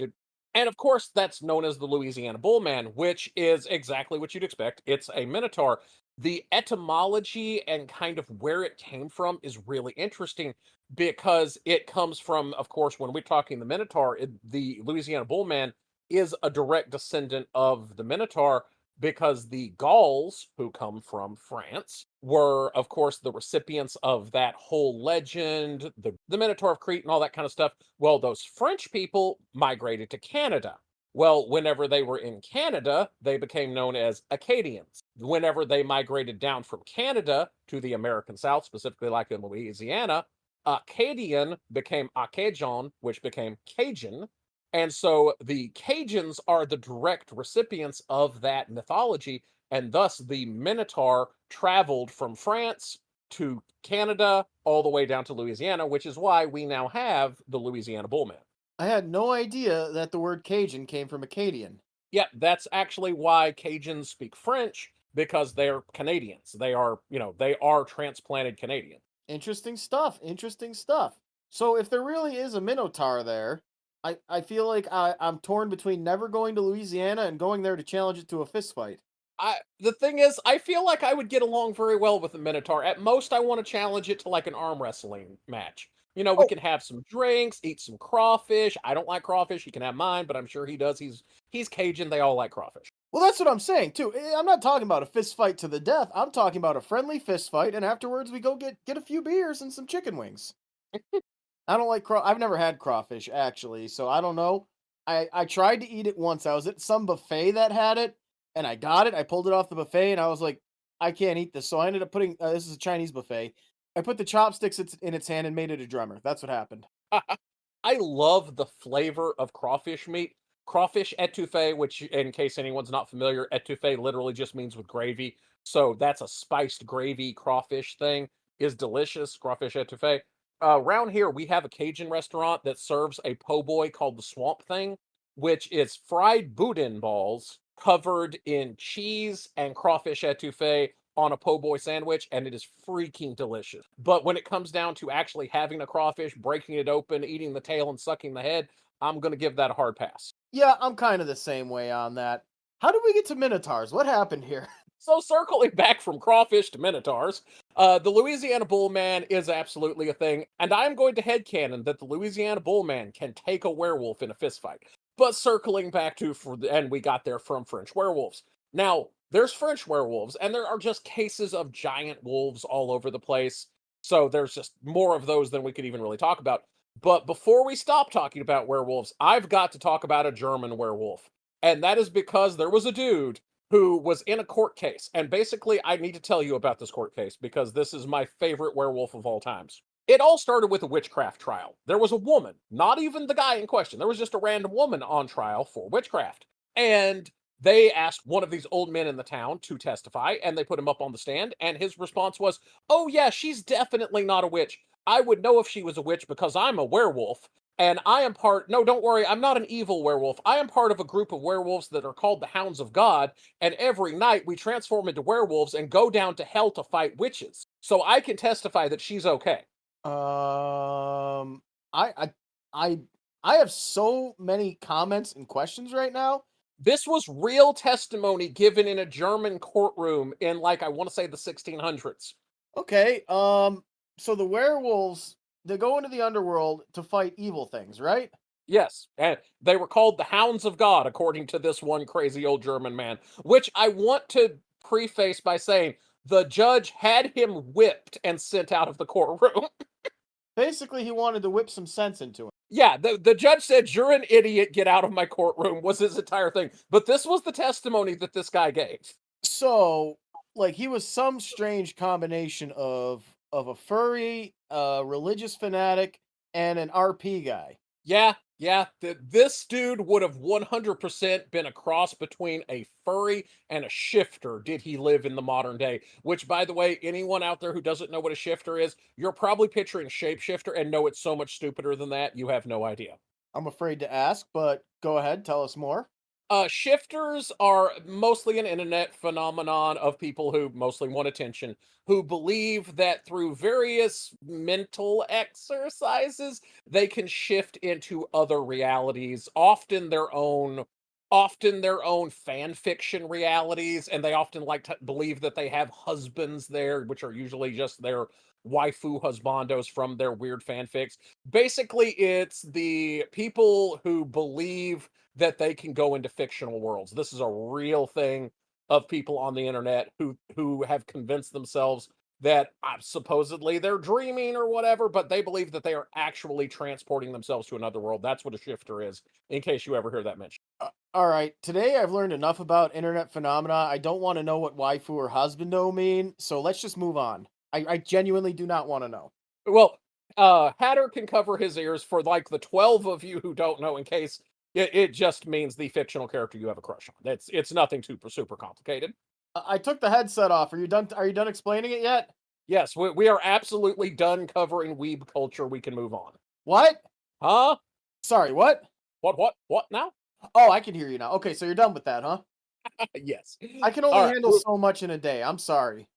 And of course, that's known as the Louisiana Bullman, which is exactly what you'd expect. It's a Minotaur. The etymology and kind of where it came from is really interesting because it comes from, of course, when we're talking the Minotaur, the Louisiana Bullman is a direct descendant of the Minotaur because the Gauls, who come from France, were, of course, the recipients of that whole legend, the Minotaur of Crete, and all that kind of stuff. Well, those French people migrated to Canada. Well, whenever they were in Canada, they became known as Acadians. Whenever they migrated down from Canada to the American South, specifically like in Louisiana, Acadian became Acadian, which became Cajun. And so the Cajuns are the direct recipients of that mythology. And thus the Minotaur traveled from France to Canada all the way down to Louisiana, which is why we now have the Louisiana Bullman. I had no idea that the word Cajun came from Acadian. Yeah, that's actually why Cajuns speak French because they're Canadians. They are, they are transplanted Canadians. Interesting stuff. Interesting stuff. So if there really is a Minotaur there, I feel like I'm torn between never going to Louisiana and going there to challenge it to a fist fight. The thing is, I feel like I would get along very well with the Minotaur. At most, I want to challenge it to like an arm wrestling match. We Oh, can have some drinks, eat some crawfish. I don't like crawfish. He can have mine, but I'm sure he does. He's Cajun. They all like crawfish. well, that's what I'm saying too. I'm not talking about a fist fight to the death. I'm talking about a friendly fist fight, and afterwards we go get a few beers and some chicken wings. I don't like I've never had crawfish actually, so I don't know. I tried to eat it once. I was at some buffet that had it, and I got it. I pulled it off the buffet, and I was like, I can't eat this. So I ended up putting this is a Chinese buffet. I put the chopsticks in its hand and made it a drummer. That's what happened. I love the flavor of crawfish meat. Crawfish etouffee, which, in case anyone's not familiar, etouffee literally just means with gravy. So that's a spiced gravy crawfish thing. Is delicious. Crawfish etouffee. Around here, we have a Cajun restaurant that serves a po' boy called the Swamp Thing, which is fried boudin balls covered in cheese and crawfish etouffee on a po' boy sandwich, and it is freaking delicious. But when it comes down to actually having a crawfish, breaking it open, eating the tail, and sucking the head, I'm going to give that a hard pass. Yeah, I'm kind of the same way on that. How did we get to Minotaurs? What happened here? So circling back from crawfish to minotaurs, the Louisiana Bullman is absolutely a thing, and I'm going to headcanon that the Louisiana Bullman can take a werewolf in a fistfight. But circling back to, and we got there from French werewolves. Now, there's French werewolves, and there are just cases of giant wolves all over the place. So there's just more of those than we could even really talk about. But before we stop talking about werewolves, I've got to talk about a German werewolf. And that is because there was a dude who was in a court case. And basically, I need to tell you about this court case because this is my favorite werewolf of all times. It all started with a witchcraft trial. There was a woman, not even the guy in question. There was just a random woman on trial for witchcraft. And they asked one of these old men in the town to testify, and they put him up on the stand. And his response was, "Oh, yeah, she's definitely not a witch. I would know if she was a witch because I'm a werewolf. And I am no, don't worry, I'm not an evil werewolf. I am part of a group of werewolves that are called the Hounds of God. And every night we transform into werewolves and go down to hell to fight witches. So I can testify that she's okay." Um, I, I, I have so many comments and questions right now. This was real testimony given in a German courtroom in, like, I want to say the 1600s. Okay, so the werewolves, they go into the underworld to fight evil things, right? Yes, and they were called the Hounds of God, according to this one crazy old German man, which I want to preface by saying the judge had him whipped and sent out of the courtroom. Basically, he wanted to whip some sense into him. Yeah, the judge said, "You're an idiot, get out of my courtroom," was his entire thing. But this was the testimony that this guy gave. So, like, he was some strange combination of a furry, a religious fanatic, and an RP guy. Yeah, yeah, this dude would have 100% been a cross between a furry and a shifter did he live in the modern day. Which, by the way, anyone out there who doesn't know what a shifter is, you're probably picturing shapeshifter and know it's so much stupider than that. You have no idea. I'm afraid to ask, but go ahead, tell us more. Shifters are mostly an internet phenomenon of people who mostly want attention, who believe that through various mental exercises, they can shift into other realities, often their own fan fiction realities, and they often like to believe that they have husbands there, which are usually just their waifu husbandos from their weird fanfics. Basically, it's the people who believe that they can go into fictional worlds. This is a real thing of people on the internet who have convinced themselves that supposedly they're dreaming or whatever, but they believe that they are actually transporting themselves to another world. That's what a shifter is, in case you ever hear that mentioned. All right, today I've learned enough about internet phenomena. I don't want to know what waifu or husbando mean, so let's just move on. I genuinely do not want to know. Well, Hatter can cover his ears for like the 12 of you who don't know, in case it just means the fictional character you have a crush on. It's nothing super complicated. I took the headset off. Are you done? Are you done explaining it yet? Yes, we are absolutely done covering weeb culture. We can move on. What? Huh? Sorry, what? What now? Oh, I can hear you now. Okay, so you're done with that, huh? Yes. I can All only right. handle so much in a day. I'm sorry.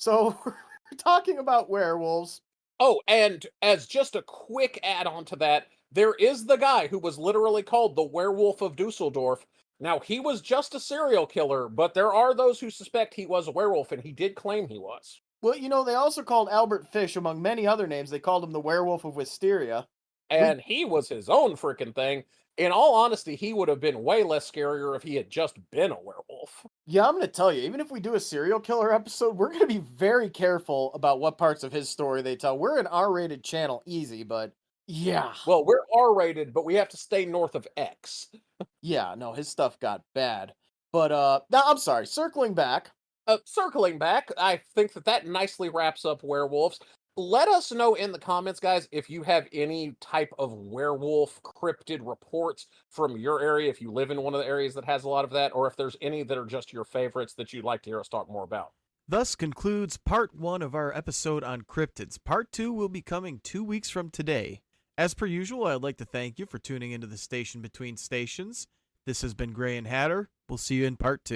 So we're talking about werewolves. Oh, and as just a quick add-on to that, there is the guy who was literally called the Werewolf of Dusseldorf. Now, he was just a serial killer, but there are those who suspect he was a werewolf, and he did claim he was. Well, they also called Albert Fish, among many other names. They called him the Werewolf of Wisteria. We, And he was his own freaking thing. In all honesty, he would have been way less scarier if he had just been a werewolf. yeah, I'm gonna tell you. Even if we do a serial killer episode, we're gonna be very careful about what parts of his story they tell. We're an R-rated channel, easy, but yeah, Well, we're R-rated, but we have to stay north of X. yeah. No, his stuff got bad. But no, I'm sorry. Circling back. Circling back, I think that nicely wraps up werewolves. Let us know in the comments, guys, if you have any type of werewolf cryptid reports from your area, if you live in one of the areas that has a lot of that, or if there's any that are just your favorites that you'd like to hear us talk more about. Thus concludes part 1 of our episode on cryptids. Part 2 will be coming 2 weeks from today. As per usual, I'd like to thank you for tuning into the Station Between Stations. This has been Gray and Hatter. We'll see you in part 2.